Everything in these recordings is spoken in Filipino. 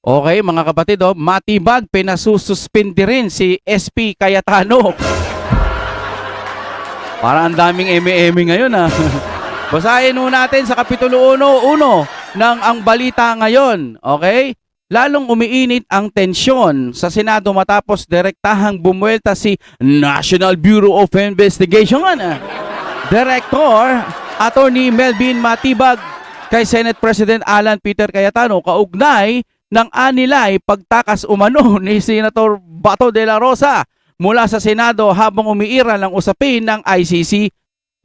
Okay, mga kapatid, matibag, pinasususpindi rin si SP Cayetano. Parang ang daming eme-eme ngayon Basahin ho natin sa Kapitulo 1 ng Ang Balita Ngayon. Okay? Lalong umiinit ang tensyon sa Senado matapos direktahang bumuelta si National Bureau of Investigation. Director Attorney Melvin Matibag kay Senate President Alan Peter Cayetano kaugnay ng anilay pagtakas umano ni Senator Bato de la Rosa mula sa Senado habang umiiral ang usapin ng ICC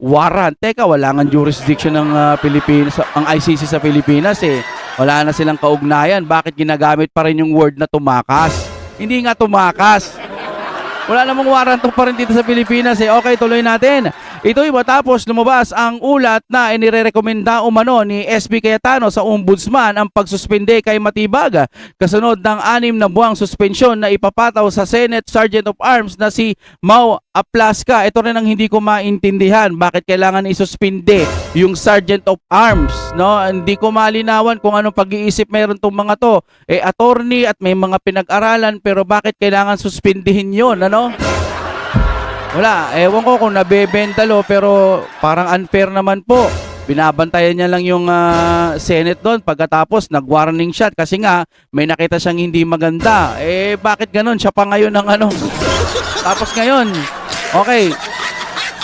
warrant. Teka, wala nga jurisdiction ng Pilipinas, ang ICC sa Pilipinas Wala na silang kaugnayan. Bakit ginagamit pa rin yung word na tumakas? Hindi nga tumakas. Wala namang warrant pa rin dito sa Pilipinas Okay, tuloy natin. Ito'y matapos lumabas ang ulat na inirekomenda umano ni SP Cayetano sa Ombudsman ang pagsuspende kay Matibag kasunod ng 6 na buwang suspensyon na ipapataw sa Senate Sergeant of Arms na si Mau Aplasca. Ito rin ang hindi ko maintindihan. Bakit kailangan isuspende yung Sergeant of Arms? Hindi ko malinawan kung anong pag-iisip meron tong mga to. Attorney at may mga pinag-aralan pero bakit kailangan suspendihin yun? Wala, ewan ko kung nabebentalo pero parang unfair naman po. Binabantayan niya lang yung Senate doon pagkatapos nag-warning shot kasi nga may nakita siyang hindi maganda. Bakit ganun? Siya pa ngayon ng Tapos ngayon, okay.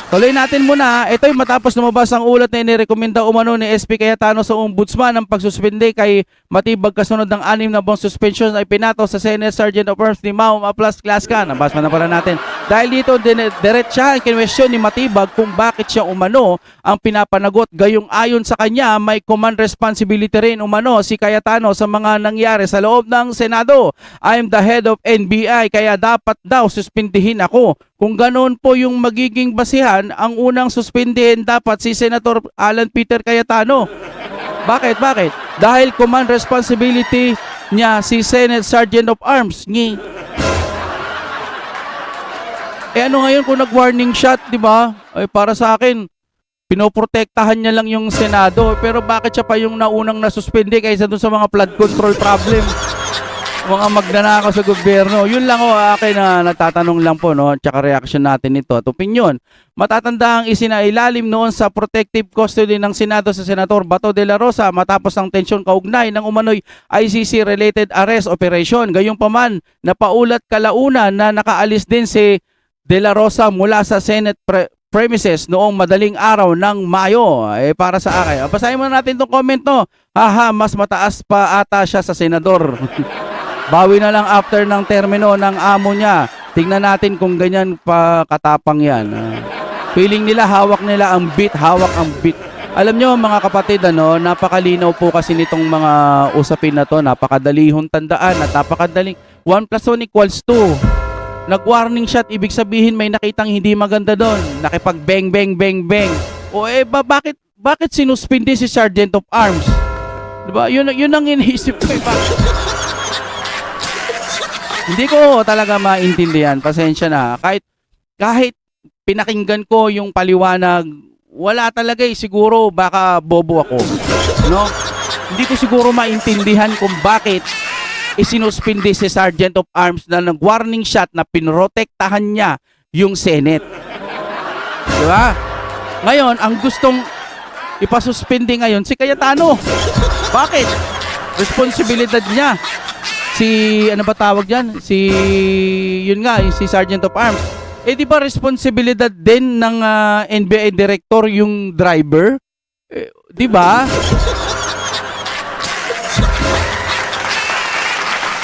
Tuloy natin muna. Ito'y matapos lumabas ang ulat na inirekomenda umano ni SP Cayetano sa Ombudsman ang pagsuspende kay Matibag kasunod ng 6 na buwang suspension ay pinataw sa Senate Sergeant of Arms ni Mau Aplasca. Nabasa na pala natin. Dahil dito, diretsahan kinwestiyon ni Matibag kung bakit siya umano ang pinapanagot. Gayong ayon sa kanya, may command responsibility rin umano si Cayetano sa mga nangyari sa loob ng Senado. I'm the head of NBI kaya dapat daw suspindihin ako. Kung ganoon po yung magiging basihan, ang unang suspindihin dapat si Senator Alan Peter Cayetano. Bakit? Dahil command responsibility niya si Senate Sergeant of Arms. Ano ngayon kung nag-warning shot, di ba? Para sa akin, pinoprotektahan niya lang yung Senado. Pero bakit siya pa yung naunang nasuspindi kaysa dun sa mga flood control problem? Mga magnanakaw sa gobyerno. Yun lang akin na natatanong lang po, tsaka reaction natin nito at opinion. Matatanda ang isinailalim noon sa protective custody ng Senado sa Senator Bato de la Rosa matapos ang tensyon kaugnay ng umano'y ICC-related arrest operation. Gayunpaman, napaulat kalaunan na nakaalis din si de la Rosa mula sa Senate premises noong madaling araw ng Mayo. Para sa akin. Basahin muna natin itong comment mas mataas pa ata siya sa senador. Bawi na lang after ng termino ng amo niya. Tingnan natin kung ganyan pa katapang yan. Feeling nila hawak nila ang beat, Alam nyo mga kapatid, napakalinaw po kasi nitong mga usapin na to. Napakadalihong tandaan at napakadaling 1 plus 1 equals 2. Nag-warning shot, ibig sabihin may nakitang hindi maganda doon. Nakipag bang bang bang bang. Bakit sinuspindi si Sergeant of Arms? Diba? Yun ang iniisip ko. Hindi ko talaga maintindihan. Pasensya na. Kahit pinakinggan ko yung paliwanag, wala talaga siguro baka bobo ako. Hindi ko siguro maintindihan kung bakit isinuspindi si Sergeant of Arms na nag-warning shot na pinrotektahan niya yung Senate. Diba? Ngayon, ang gustong ipasuspindi ngayon si Cayetano. Bakit? Responsibilidad niya. Ano ba tawag dyan? Si Sergeant of Arms. Di ba responsibilidad din ng NBI Director yung driver? Di ba?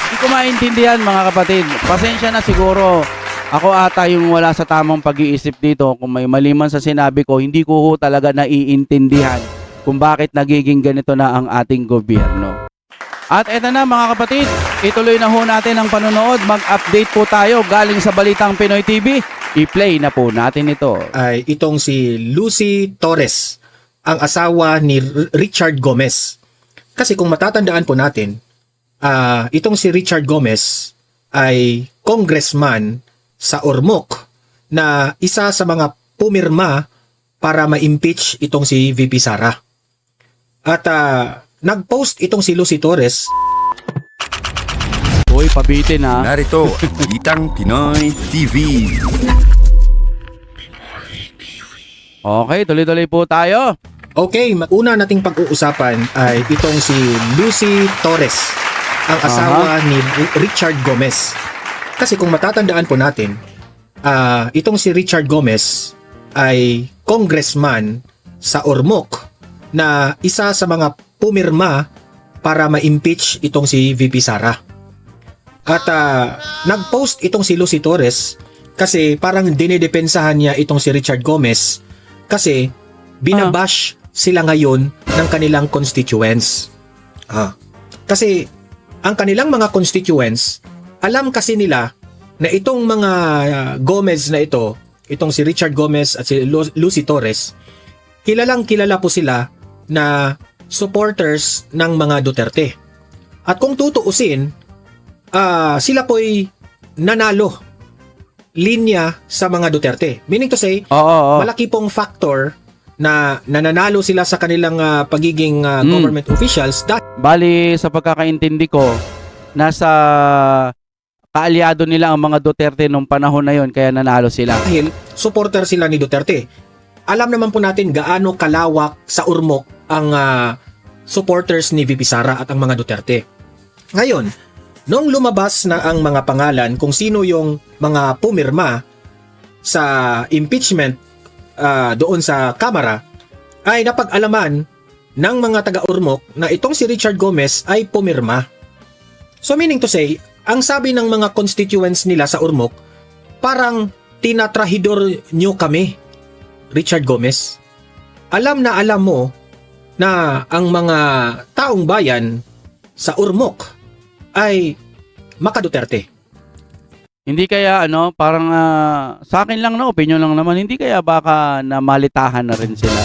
Hindi ko maintindihan mga kapatid. Pasensya na siguro. Ako ata yung wala sa tamang pag-iisip dito. Kung may mali man sa sinabi ko, hindi ko talaga naiintindihan kung bakit nagiging ganito na ang ating gobyerno. At eto na mga kapatid, ituloy na natin ang panonood. Mag-update po tayo galing sa Balitang Pinoy TV. I-play na po natin ito. Ay itong si Lucy Torres, ang asawa ni Richard Gomez. Kasi kung matatandaan po natin, itong si Richard Gomez ay congressman sa Ormoc na isa sa mga pumirma para ma-impeach itong si VP Sara. At nag-post itong si Lucy Torres Uy, pabitin ha. Narito ang Balitang Pinoy TV. Okay, tuloy-tuloy po tayo. Okay, una nating pag-uusapan ay itong si Lucy Torres, ang asawa ni Richard Gomez. Kasi kung matatandaan po natin, itong si Richard Gomez ay congressman sa Ormoc na isa sa mga pumirma para ma-impeach itong si VP Sara. At nag-post itong si Lucy Torres kasi parang dinidepensahan niya itong si Richard Gomez kasi binabash sila ngayon ng kanilang constituents. Kasi ang kanilang mga constituents, alam kasi nila na itong mga Gomez na ito, itong si Richard Gomez at si Lucy Torres, kilalang kilala po sila na supporters ng mga Duterte. At kung tutuusin, sila po'y nanalo linya sa mga Duterte. Meaning to say, malaki pong factor na nananalo sila sa kanilang pagiging government officials Bali, sa pagkakaintindi ko, nasa kaalyado nila ang mga Duterte nung panahon na yon, kaya nanalo sila. dahil supporter sila ni Duterte. Alam naman po natin gaano kalawak sa Ormoc ang supporters ni VP Sara at ang mga Duterte. Ngayon, nung lumabas na ang mga pangalan kung sino yung mga pumirma sa impeachment doon sa Kamara, ay napag-alaman ng mga taga-Ormoc na itong si Richard Gomez ay pumirma. So meaning to say, ang sabi ng mga constituents nila sa Ormoc, parang tinatrahidor nyo kami, Richard Gomez. Alam na alam mo na ang mga taong bayan sa Ormoc ay maka-Duterte. Hindi kaya parang sa akin lang opinion lang naman, hindi kaya baka namalitahan na rin sila.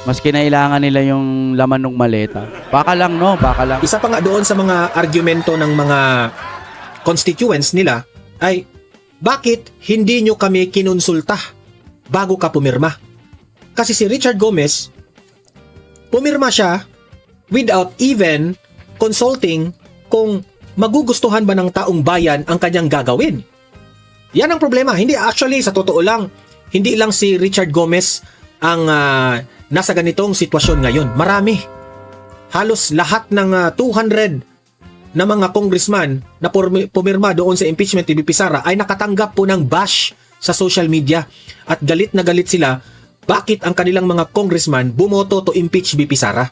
Mas kinailangan nila yung laman ng maleta. Baka lang baka lang. Isa pa nga doon sa mga argumento ng mga constituents nila ay bakit hindi nyo kami kinonsulta bago ka pumirma? Kasi si Richard Gomez, pumirma siya without even consulting kung magugustuhan ba ng taong bayan ang kanyang gagawin. Yan ang problema. Hindi actually, sa totoo lang, hindi lang si Richard Gomez ang nasa ganitong sitwasyon ngayon. Marami. Halos lahat ng 200 na mga congressman na pumirma doon sa impeachment ni VP Sara ay nakatanggap po ng bash sa social media at galit na galit sila bakit ang kanilang mga congressman bumoto to impeach VP Sara.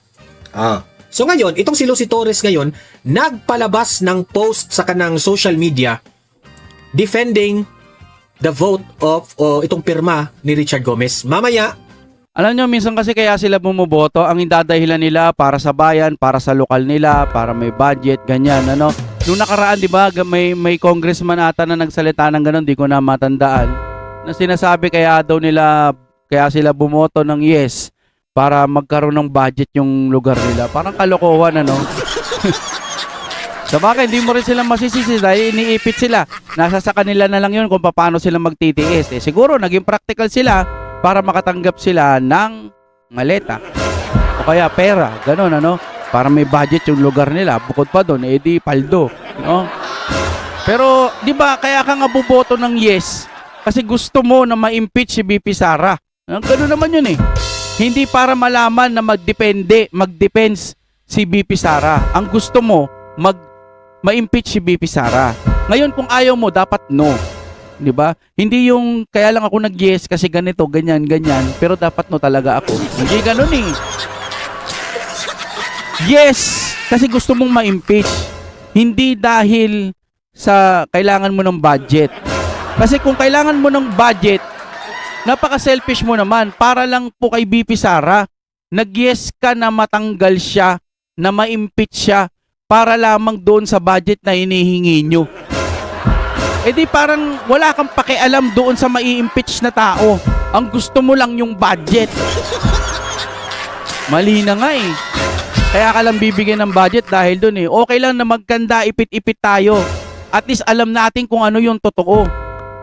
So ngayon, itong si Lucy Torres ngayon, nagpalabas ng post sa kanang social media defending the vote of itong pirma ni Richard Gomez. Mamaya, Alam nyo, minsan kasi kaya sila bumuboto, ang indadahilan nila para sa bayan, para sa lokal nila, para may budget, ganyan, Nung nakaraan, di ba, may congressman ata na nagsalita ng ganun, di ko na matandaan, na sinasabi kaya sila bumoto ng yes para magkaroon ng budget yung lugar nila. Parang kalokohan, Sabagay, hindi mo rin sila masisisi dahil iniipit sila. Nasa sa kanila na lang yun kung paano sila magtitiis. Siguro, naging practical sila para makatanggap sila ng maleta. O kaya pera, ganun, Para may budget yung lugar nila. Bukod pa doon, di paldo. Pero, di ba, kaya ka nga buboto ng yes kasi gusto mo na ma-impeach si VP Sara. Ganun naman yun Hindi para malaman na mag-depends si VP Sara. Ang gusto mo, ma-impeach si VP Sara. Ngayon, kung ayaw mo, dapat no. Di ba? Hindi yung kaya lang ako nag-yes kasi ganito, ganyan, pero dapat no talaga ako. Hindi ganun Yes! Kasi gusto mong ma-impeach. Hindi dahil sa kailangan mo ng budget. Kasi kung kailangan mo ng budget, napaka-selfish mo naman. Para lang po kay VP Sara, nag-yes ka na matanggal siya, na ma-impeach siya, para lamang doon sa budget na hinihingi nyo. Di parang wala kang pakialam doon sa mai-impeach na tao. Ang gusto mo lang yung budget. Mali na nga Kaya ka lang bibigyan ng budget dahil doon Okay lang na magkanda, ipit-ipit tayo. At least alam natin kung ano yung totoo.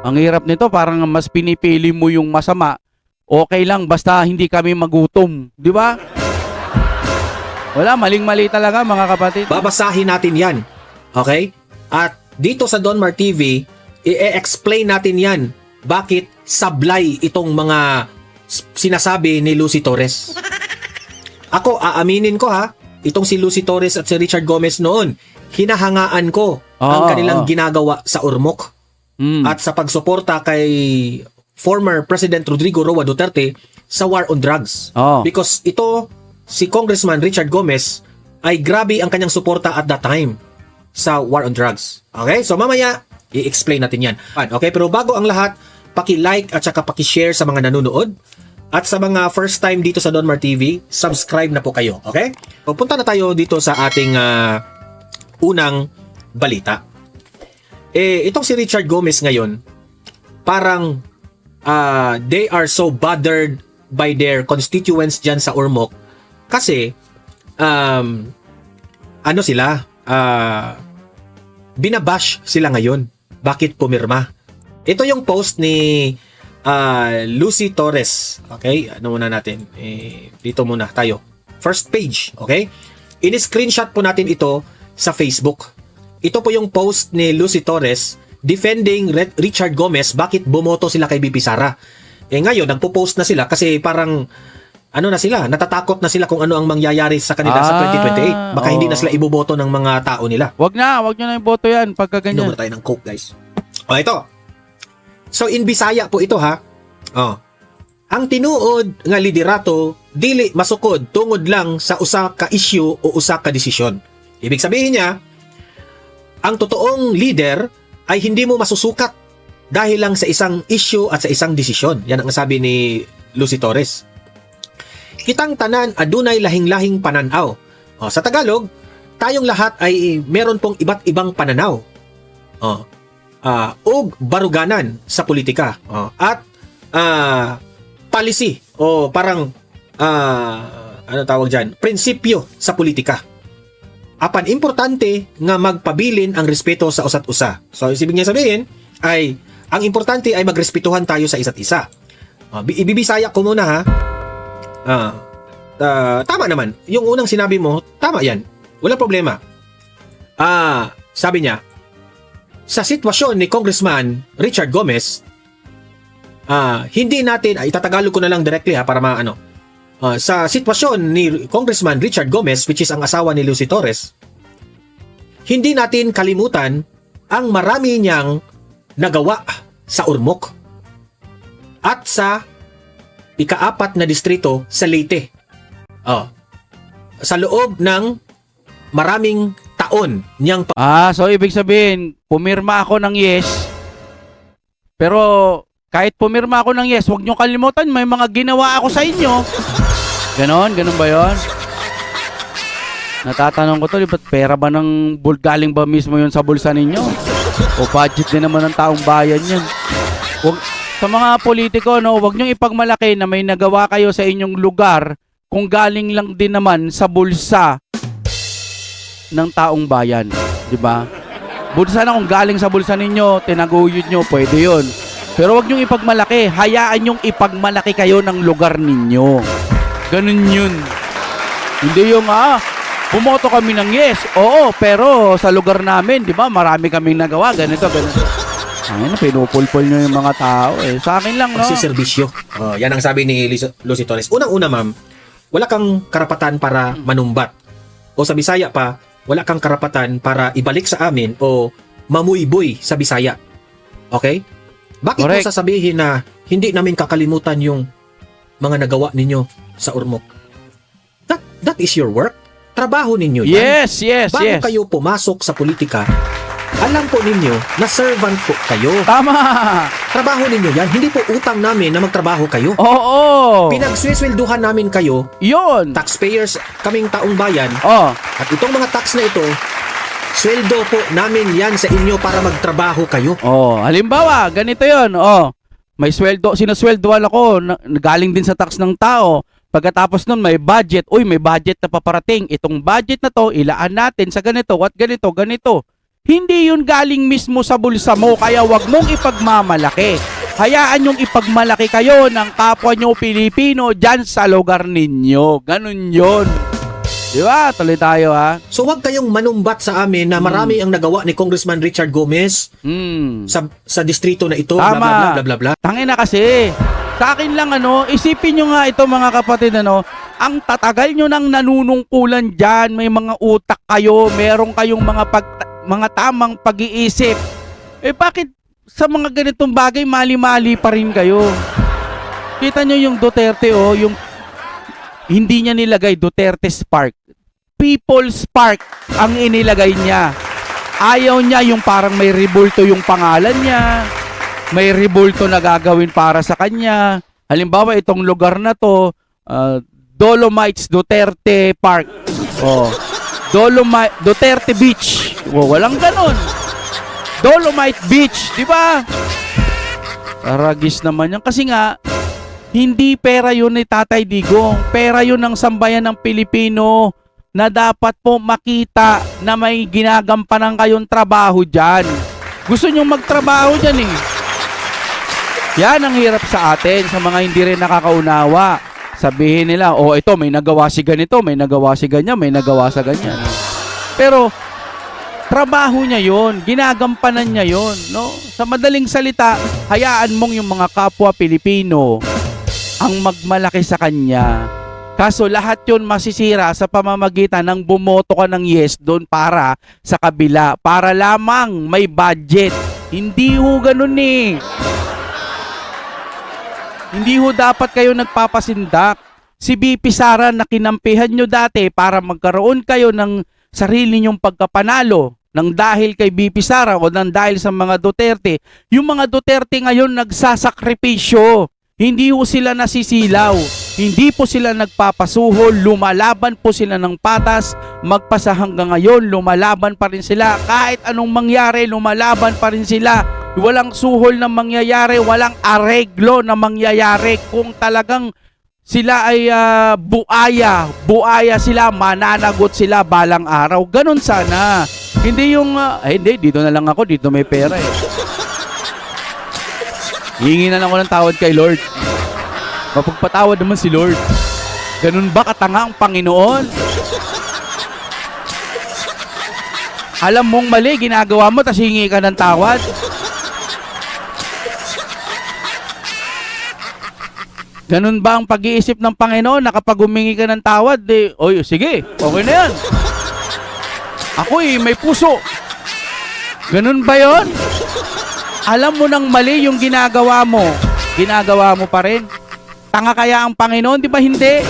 Ang hirap nito, parang mas pinipili mo yung masama. Okay lang, basta hindi kami magutom. Di ba? Wala, maling-mali talaga mga kapatid. babasahin natin yan. Okay? At dito sa Donmar TV, i-explain natin yan. Bakit sablay itong mga sinasabi ni Lucy Torres. Ako, aaminin ko ha, itong si Lucy Torres at si Richard Gomez noon, hinahangaan ko ang kanilang ginagawa sa Ormoc. At sa pagsuporta kay former President Rodrigo Roa Duterte sa war on drugs. Because ito, si Congressman Richard Gomez, ay grabe ang kanyang suporta at that time sa war on drugs. Okay? So mamaya, i-explain natin yan. Okay? Pero bago ang lahat, paki-like at saka paki-share sa mga nanonood. At sa mga first time dito sa Donmar TV, subscribe na po kayo. Okay? Pupunta na tayo dito sa ating unang balita. Itong si Richard Gomez ngayon, parang they are so bothered by their constituents dyan sa Ormoc kasi ano sila, binabash sila ngayon. Bakit pumirma? Ito yung post ni Lucy Torres. Okay? Ano muna natin? Dito muna tayo. First page. Okay? In-screenshot po natin ito sa Facebook. Ito po yung post ni Lucy Torres defending Richard Gomez bakit bumoto sila kay BP Sara. Ngayon, nagpo-post na sila kasi parang ano na sila, natatakot na sila kung ano ang mangyayari sa kanila sa 2028. Baka hindi na sila iboboto ng mga tao nila. Wag nyo na iboto yan pagka ganyan. Inom na tayo ng Coke, guys. Ito. So, in Bisaya po ito, ha? Ang tinuod nga liderato, dili masukod tungod lang sa usa ka issue o usa ka desisyon. Ibig sabihin niya, ang totoong leader ay hindi mo masusukat dahil lang sa isang issue at sa isang desisyon. Yan ang sabi ni Lucy Torres. Kitang tanan adunay lahing-lahing pananaw. Sa Tagalog, tayong lahat ay meron pong iba't ibang pananaw. O baruganan sa politika. At policy o parang ano tawag dyan? Prinsipyo sa politika. Apan importante nga magpabilin ang respeto sa usa't usa. So ibig niya sabihin ay ang importante ay magrespetuhan tayo sa isa't isa. Ibibisaya ko muna ha. Tama naman. Yung unang sinabi mo, tama yan. Wala problema. Sabi niya, sa sitwasyon ni Congressman Richard Gomez, hindi natin, itatagalog ko na lang directly ha para maano. Sa sitwasyon ni Congressman Richard Gomez, which is ang asawa ni Lucy Torres, hindi natin kalimutan ang marami niyang nagawa sa Ormoc at sa ika-4 na distrito sa Leyte. Sa loob ng maraming taon niyang so ibig sabihin, pumirma ako ng yes. Pero kahit pumirma ako ng yes, huwag niyo kalimutan may mga ginawa ako sa inyo. Ganon ba yon? Natatanong ko to, ba't pera ba ng galing ba mismo yun sa bulsa ninyo? O budget din naman ng taong bayan yan. Sa mga politiko, no, huwag niyong ipagmalaki na may nagawa kayo sa inyong lugar kung galing lang din naman sa bulsa ng taong bayan. Diba? Bulsa na kung galing sa bulsa ninyo, tinaguyod nyo, pwede yun. Pero huwag niyong ipagmalaki. Hayaan niyong ipagmalaki kayo ng lugar ninyo. Ganun yun. Hindi yung bumoto kami ng yes. Oo, pero sa lugar namin, di ba, marami kaming nagawa. Ganito. Ayun, pinupulpul nyo yung mga tao. Sa akin lang, no? Pagsiservisyo. Yan ang sabi ni Lucy Torres. Unang-una, ma'am, wala kang karapatan para manumbat. O sa Bisaya pa, wala kang karapatan para ibalik sa amin o mamuyboy sa Bisaya. Okay? Bakit mo sasabihin na hindi namin kakalimutan yung mga nagawa ninyo sa Ormoc? That is your work. Trabaho ninyo yan. Yes. Bago kayo pumasok sa politika, alam po ninyo na servant po kayo. Tama. Trabaho ninyo yan. Hindi po utang namin na magtrabaho kayo. Oo. Pinagswelduhan namin kayo. Yun. Taxpayers, kaming taong bayan. At itong mga tax na ito, sweldo po namin yan sa inyo para magtrabaho kayo. Halimbawa, ganito yun. May sweldo, sinasweldoan ako, galing din sa tax ng tao. Pagkatapos nun, may budget. Uy, may budget na paparating. Itong budget na to, ilaan natin sa ganito at ganito. Hindi yun galing mismo sa bulsa mo, kaya wag mong ipagmamalaki. Hayaan yung ipagmalaki kayo ng kapwa nyo Pilipino dyan sa lugar ninyo. Ganun yun. Di ba? Tuloy tayo ha. So wag kayong manumbat sa amin na marami ang nagawa ni Congressman Richard Gomez sa distrito na ito, bla Tama. bla bla bla bla bla. Tangina kasi. Sa akin lang isipin nyo nga ito mga kapatid ang tatagal nyo nang nanunungkulan dyan, may mga utak kayo, meron kayong mga tamang pag-iisip. Bakit sa mga ganitong bagay mali-mali pa rin kayo? Kita nyo yung Duterte yung hindi niya nilagay Duterte Spark. People's Spark ang inilagay niya. Ayaw niya yung parang may rebulto yung pangalan niya. May rebulto na gagawin para sa kanya. Halimbawa, itong lugar na to, Dolomites Duterte Park. Duterte Beach. Walang ganon. Dolomite Beach, di ba? Aragis naman yan. Kasi nga, hindi pera yun ni Tatay Digong. Pera yun ng sambayan ng Pilipino na dapat po makita na may ginagampanan kayong trabaho dyan. Gusto nyo magtrabaho dyan eh. Yan ang hirap sa atin, sa mga hindi rin nakakaunawa. Sabihin nila, ito may nagawa si ganito, may nagawa si ganyan, may nagawa sa ganyan. Pero trabaho niya yon, ginagampanan niya yon, no? Sa madaling salita, hayaan mong yung mga kapwa Pilipino ang magmalaki sa kanya. Kaso lahat yun masisira sa pamamagitan ng bumoto ka ng yes doon para sa kabila. Para lamang may budget. Hindi ho ganun eh. Hindi ho dapat kayo nagpapasindak. Si BP Sara na kinampihan nyo dati para magkaroon kayo ng sarili nyong pagkapanalo nang dahil kay BP Sara o nang dahil sa mga Duterte. Yung mga Duterte ngayon nagsasakripisyo. Hindi po sila nasisilaw. Hindi po sila nagpapasuhol. Lumalaban po sila ng patas. Magpasa hanggang ngayon, lumalaban pa rin sila. Kahit anong mangyari, lumalaban pa rin sila. Walang suhol na mangyayari. Walang areglo na mangyayari. Kung talagang sila ay buaya sila, mananagot sila balang araw. Ganun sana. Hindi yung, hindi, dito na lang ako, dito may pera eh. Hihingi na lang ako ng tawad kay Lord. Mapagpatawad naman si Lord. Ganun ba katanga ang Panginoon? Alam mong mali, ginagawa mo, tas hingi ka ng tawad. Ganun ba ang pag-iisip ng Panginoon na kapag humingi ka ng tawad, oy, sige, okay na yan. Ako may puso. Ganun ba yon? Alam mo nang mali yung ginagawa mo pa rin. Tanga kaya ang Panginoon? Di ba hindi?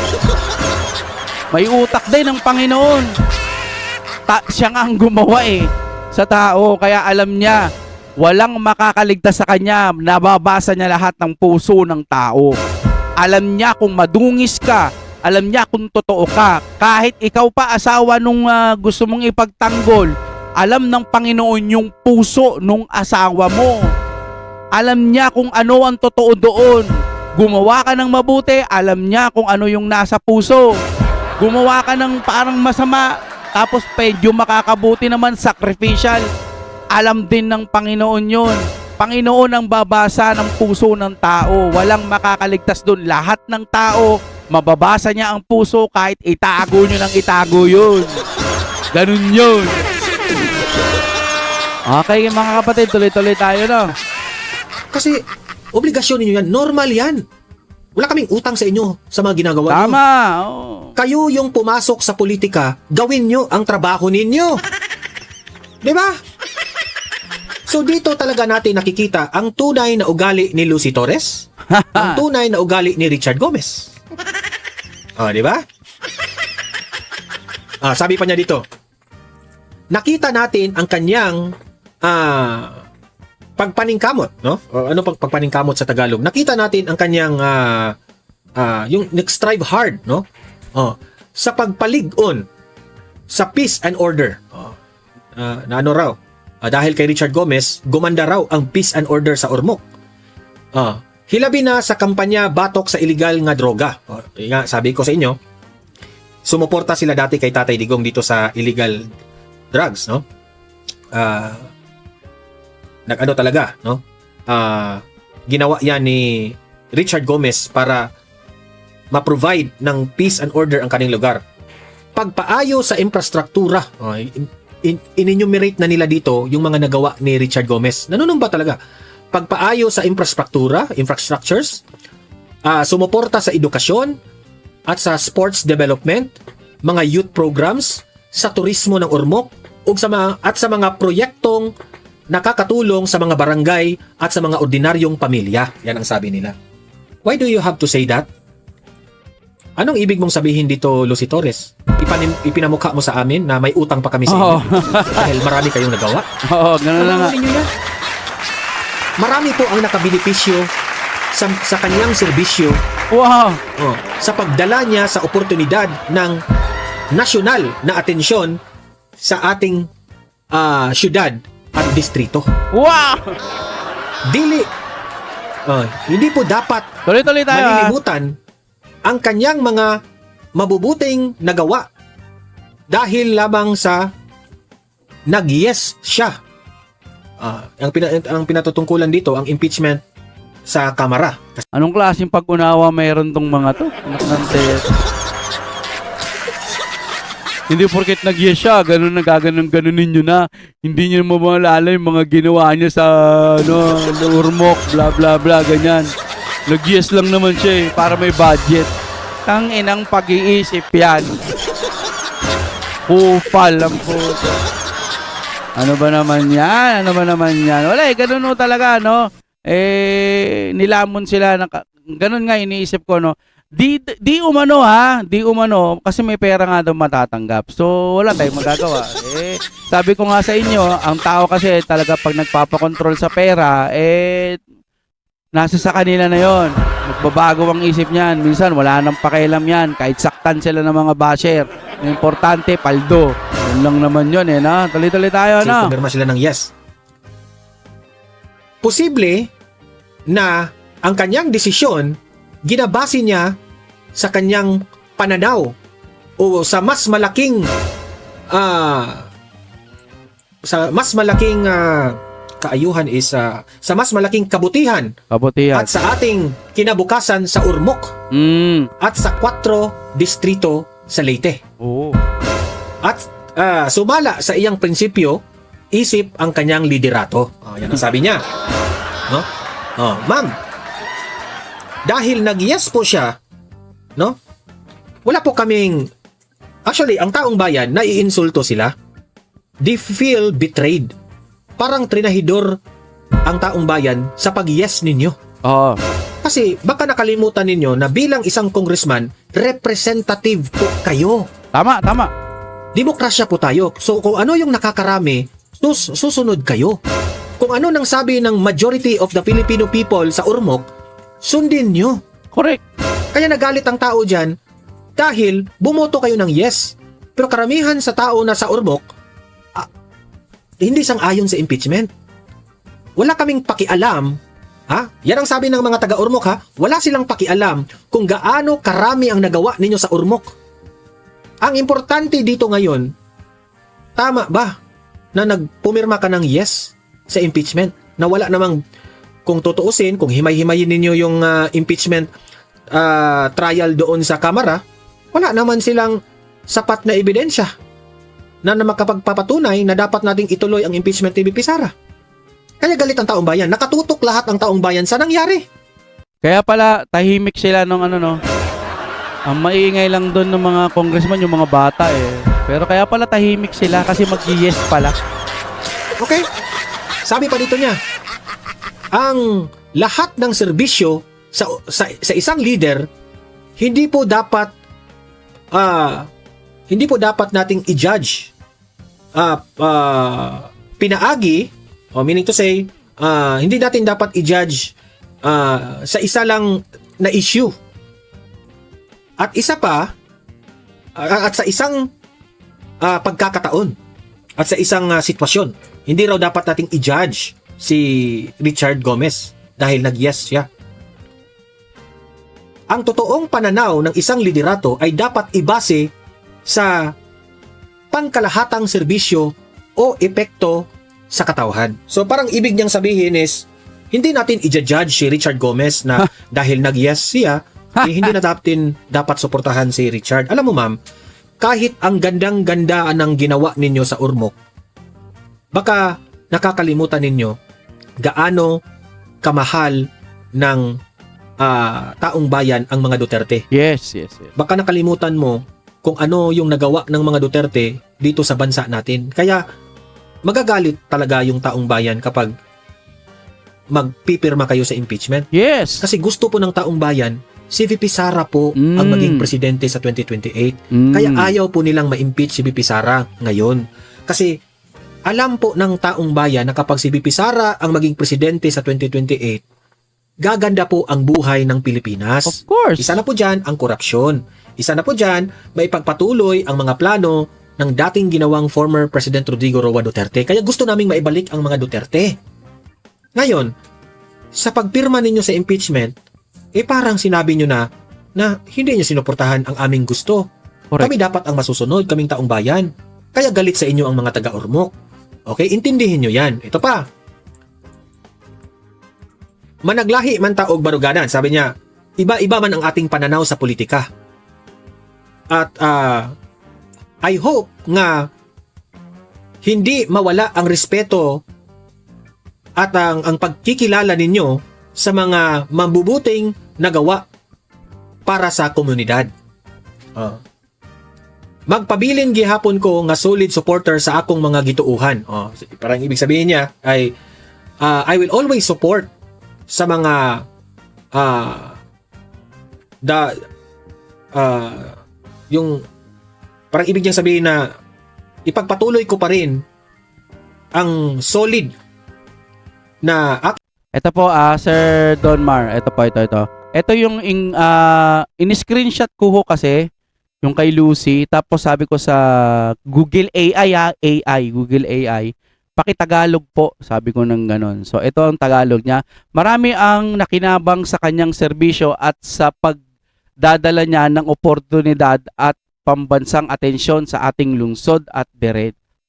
May utak din ang Panginoon. Siya nga ang gumawa sa tao. Kaya alam niya, walang makakaligtas sa kanya. Nababasa niya lahat ng puso ng tao. Alam niya kung madungis ka. Alam niya kung totoo ka. Kahit ikaw pa asawa nung gusto mong ipagtanggol, alam ng Panginoon yung puso nung asawa mo. Alam niya kung ano ang totoo doon. Gumawa ka ng mabuti, alam niya kung ano yung nasa puso. Gumawa ka ng parang masama, tapos medyo makakabuti naman, sacrificial. Alam din ng Panginoon yun. Panginoon ang babasa ng puso ng tao. Walang makakaligtas doon. Lahat ng tao, mababasa niya ang puso kahit itago nyo ng itago yun. Ganun yun. Okay mga kapatid, tuloy-tuloy tayo na. Kasi obligasyon ninyo yan, normal yan. Wala kaming utang sa inyo sa mga ginagawa niyo. Tama. Kayo yung pumasok sa politika, gawin nyo ang trabaho ninyo. Di ba? So dito talaga natin nakikita ang tunay na ugali ni Lucy Torres, ang tunay na ugali ni Richard Gomez. Di ba? Sabi pa niya dito, nakita natin ang kanyang pagpaningkamot, no? Ano pagpaningkamot sa Tagalog? Nakita natin ang kanyang yung nag-strive hard, no? Sa pagpalig-on sa peace and order. Na ano raw? Dahil kay Richard Gomez, gumanda raw ang peace and order sa Ormoc. Hilabi na sa kampanya batok sa illegal nga droga. Sabi ko sa inyo, sumuporta sila dati kay Tatay Digong dito sa illegal drugs, no? Nag-ano talaga, no? Ginawa yan ni Richard Gomez para ma-provide ng peace and order ang kanilang lugar. pagpaayo sa infrastruktura. In-enumerate na nila dito yung mga nagawa ni Richard Gomez. Nanunumba talaga. Pagpaayo sa infrastructures, sumuporta sa edukasyon at sa sports development, mga youth programs, sa turismo ng Ormoc, at sa mga proyektong nakakatulong sa mga barangay at sa mga ordinaryong pamilya. Yan ang sabi nila. Why do you have to say that? Anong ibig mong sabihin dito, Lucy Torres? Ipinamukha mo sa amin na may utang pa kami sa inyo dahil marami kayong nagawa? Oo, ganun na nga. Ninyo yan? Marami po ang nakabenepisyo sa kanyang serbisyo Wow! sa pagdala niya sa oportunidad ng nasyonal na atensyon sa ating syudad at distrito. Wow! Hindi po dapat Tuloy-tuloy tayo, ha? malilimutan ang kanyang mga mabubuting nagawa dahil lamang sa nag-yes siya. Ang pinatutungkulan dito, ang impeachment sa Kamara. Anong klaseng pag-unawa mayroon tong mga to? Anak ng tet. Hindi porket nag-yes siya, ganun na gaganon-ganunin nyo na. Hindi nyo mamalala yung mga ginawa niya sa Ormoc, bla bla bla, ganyan. Nag-yes lang naman siya para may budget. Tang inang pag-iisip yan. Kupal ang puto. Ano ba naman yan? Wala ganun o talaga, no? Nilamon sila. Ganun nga iniisip ko, no? Di umano, kasi may pera nga daw matatanggap. So, wala tayong magagawa. Sabi ko nga sa inyo, ang tao kasi talaga pag nagpapakontrol sa pera, nasa sa kanila na yon. Magbabago ang isip niyan. Minsan, wala nang pakialam yan. Kahit saktan sila ng mga basher. Ang importante, paldo. Yun lang naman yun, na? Tuloy-tuloy tayo, na? Pumirma sila ng yes. Posible na ang kanyang desisyon ginabase niya sa kanyang pananaw o sa mas malaking kaayuhan is sa mas malaking kabutihan Kabutihan. at sa ating kinabukasan sa Ormoc at sa 4 distrito sa Leyte. Oo. At sumala sa iyang prinsipyo, isip ang kanyang liderato. Yan ang sabi niya. No? Ma'am, dahil nag-yes po siya, no? Wala po kaming... Actually, ang taong bayan, naiinsulto sila. They feel betrayed. Parang trinahidor ang taong bayan sa pag-yes ninyo. Oo. Kasi baka nakalimutan ninyo na bilang isang congressman, representative po kayo. Tama. Demokrasya po tayo. So kung ano yung nakakarami, susunod kayo. Kung ano nang sabi ng majority of the Filipino people sa Ormoc, sundin nyo. Correct. Kaya nagalit ang tao dyan dahil bumoto kayo ng yes. Pero karamihan sa tao na sa Ormoc, hindi sang-ayon sa impeachment. Wala kaming pakialam. Yan ang sabi ng mga taga-Ormoc, wala silang pakialam kung gaano karami ang nagawa ninyo sa Ormoc. Ang importante dito ngayon, tama ba na nagpumirma ka ng yes sa impeachment? Na wala namang, kung tutuusin, kung himay-himayin ninyo yung impeachment trial doon sa Kamara, wala naman silang sapat na ebidensya na makapagpapatunay na dapat nating ituloy ang impeachment ni VP Sara. Kaya galit ang taong bayan. Nakatutok lahat ang taong bayan sa nangyari. Kaya pala, tahimik sila nung ang maingay lang doon ng mga congressman, yung mga bata Pero kaya pala tahimik sila kasi mag-yes pala. Okay? Sabi pa dito niya, ang lahat ng serbisyo sa isang leader, hindi po dapat nating i-judge. Pinaagi, meaning to say, hindi natin dapat i-judge sa isa lang na issue. At isa pa, at sa isang pagkakataon, at sa isang sitwasyon. Hindi raw dapat nating i-judge si Richard Gomez dahil nag-yes siya. Ang totoong pananaw ng isang liderato ay dapat ibase sa pangkalahatang serbisyo o epekto sa katauhan. So parang ibig niyang sabihin is, hindi natin i-judge si Richard Gomez na dahil nag-yes siya, hindi na dapat suportahan si Richard. Alam mo ma'am, kahit ang gandang-ganda ng ginawa ninyo sa Ormoc, baka nakakalimutan ninyo gaano kamahal ng taong bayan ang mga Duterte. Yes. Baka nakalimutan mo kung ano yung nagawa ng mga Duterte dito sa bansa natin. Kaya magagalit talaga yung taong bayan kapag magpipirma kayo sa impeachment. Yes. Kasi gusto po ng taong bayan, si VP Sara po ang maging presidente sa 2028. Kaya ayaw po nilang ma-impeach si VP Sara ngayon. Kasi alam po ng taong bayan na kapag si VP Sara ang maging presidente sa 2028, gaganda po ang buhay ng Pilipinas. Of course. Isa na po dyan ang korupsyon. Isa na po dyan, maipagpatuloy ang mga plano ng dating ginawang former President Rodrigo Roa Duterte. Kaya gusto naming maibalik ang mga Duterte. Ngayon, sa pagpirma ninyo sa impeachment, parang sinabi nyo na hindi nyo sinuportahan ang aming gusto. Correct. Kami dapat ang masusunod, kaming taong bayan. Kaya galit sa inyo ang mga taga-Ormoc. Okay, intindihin nyo yan. Ito pa. Managlahi man taog baruganan, sabi niya, iba-iba man ang ating pananaw sa politika. At I hope nga hindi mawala ang respeto at ang pagkikilala ninyo sa mga mabubuting nagawa para sa komunidad. Magpabilin gihapon ko nga solid supporter sa akong mga gituuhan. Parang ibig sabihin niya ay I will always support sa mga yung parang ibig niyang sabihin na ipagpatuloy ko pa rin ang solid na Ito po, Sir Donmar. Ito po, ito. Ito yung in-screenshot ko ho kasi, yung kay Lucy. Tapos sabi ko sa Google AI, Google AI, pakitagalog po, sabi ko ng ganon. So, ito ang Tagalog niya. Marami ang nakinabang sa kanyang serbisyo at sa pagdadala niya ng oportunidad at pambansang atensyon sa ating lungsod at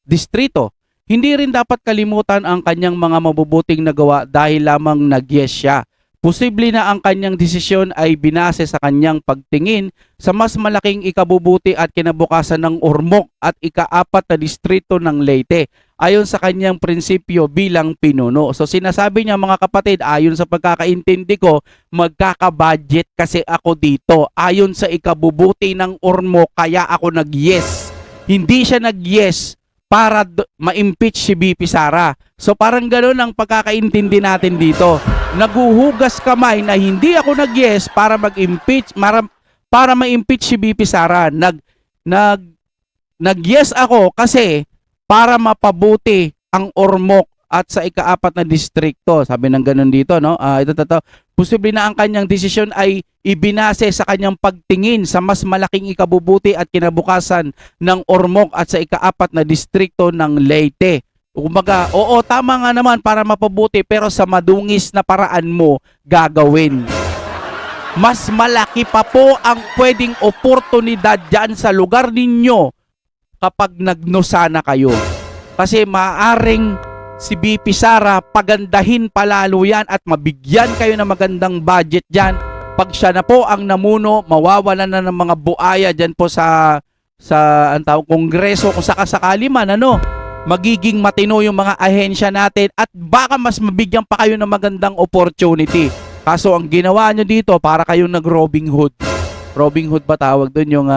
distrito. Hindi rin dapat kalimutan ang kanyang mga mabubuting nagawa dahil lamang nag-yes siya. Posible na ang kanyang desisyon ay binase sa kanyang pagtingin sa mas malaking ikabubuti at kinabukasan ng Ormoc at ika-4 na distrito ng Leyte ayon sa kanyang prinsipyo bilang pinuno. So sinasabi niya mga kapatid, ayon sa pagkakaintindi ko, magkaka-budget kasi ako dito. Ayon sa ikabubuti ng Ormoc, kaya ako nag-yes. Hindi siya nag-yes para ma-impeach si VP Sara. So parang gano'n ang pagkakaintindi natin dito. Naguhugas kamay na hindi ako nag-yes para mag-impeach, para ma-impeach si VP Sara. Nag-yes ako kasi para mapabuti ang Ormoc at sa ika-4 na distrito. Sabi ng gano'n dito, no? Ito. Posible na ang kanyang desisyon ay ibinase sa kanyang pagtingin sa mas malaking ikabubuti at kinabukasan ng Ormoc at sa ika-4 na distrito ng Leyte. Kumbaga, oo, tama nga naman para mapabuti pero sa madungis na paraan mo gagawin. Mas malaki pa po ang pwedeng oportunidad dyan sa lugar ninyo kapag nagnosana kayo. Kasi maaaring si VP Sara, pagandahin palalo yan at mabigyan kayo ng magandang budget dyan. Pag siya na po ang namuno, mawawalan na ng mga buaya dyan po sa Kongreso kung sakasakali man, magiging matino yung mga ahensya natin at baka mas mabigyan pa kayo ng magandang opportunity. Kaso ang ginawa nyo dito, para kayong nag-Robin Hood. Robin Hood ba tawag doon? Yung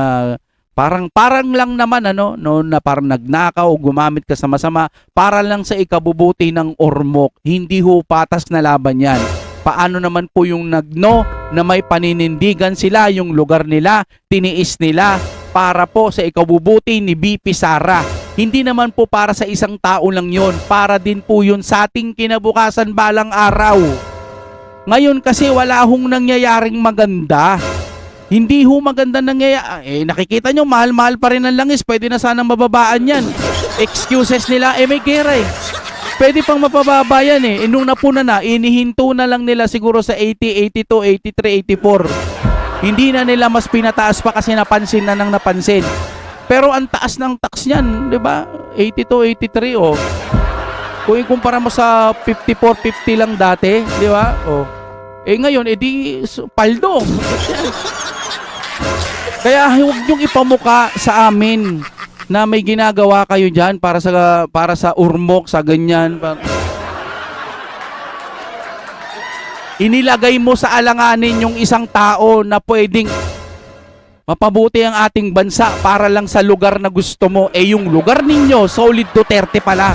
parang lang naman na parang nagnakaw o gumamit ka sa masama para lang sa ikabubuti ng Ormoc. Hindi ho patas na laban yan. Paano naman po yung nagno na may paninindigan sila, yung lugar nila, tiniis nila para po sa ikabubuti ni VP Sara. Hindi naman po para sa isang tao lang yon, para din po yun sa ating kinabukasan balang araw. Ngayon kasi wala hong nangyayaring maganda. Hindi ho maganda nangyayari. Nakikita nyo, mahal-mahal pa rin ang langis. Pwede na sanang mababaan yan. Excuses nila, may gera eh. Pwede pang mapababa yan eh. Nung napuna na, inihinto na lang nila siguro sa 80, 82, 83, 84. Hindi na nila mas pinataas pa kasi napansin na nang napansin. Pero ang taas ng tax niyan, di ba? 82, 83, oh. Kung ikumpara mo sa 54, 50 lang dati, di ba? Oh. Ngayon, edi paldo. Kaya huwag niyong ipamuka sa amin na may ginagawa kayo dyan para sa urmok, sa ganyan. Inilagay mo sa alanganin yung isang tao na pwedeng mapabuti ang ating bansa para lang sa lugar na gusto mo. Yung lugar ninyo, solid Duterte pala.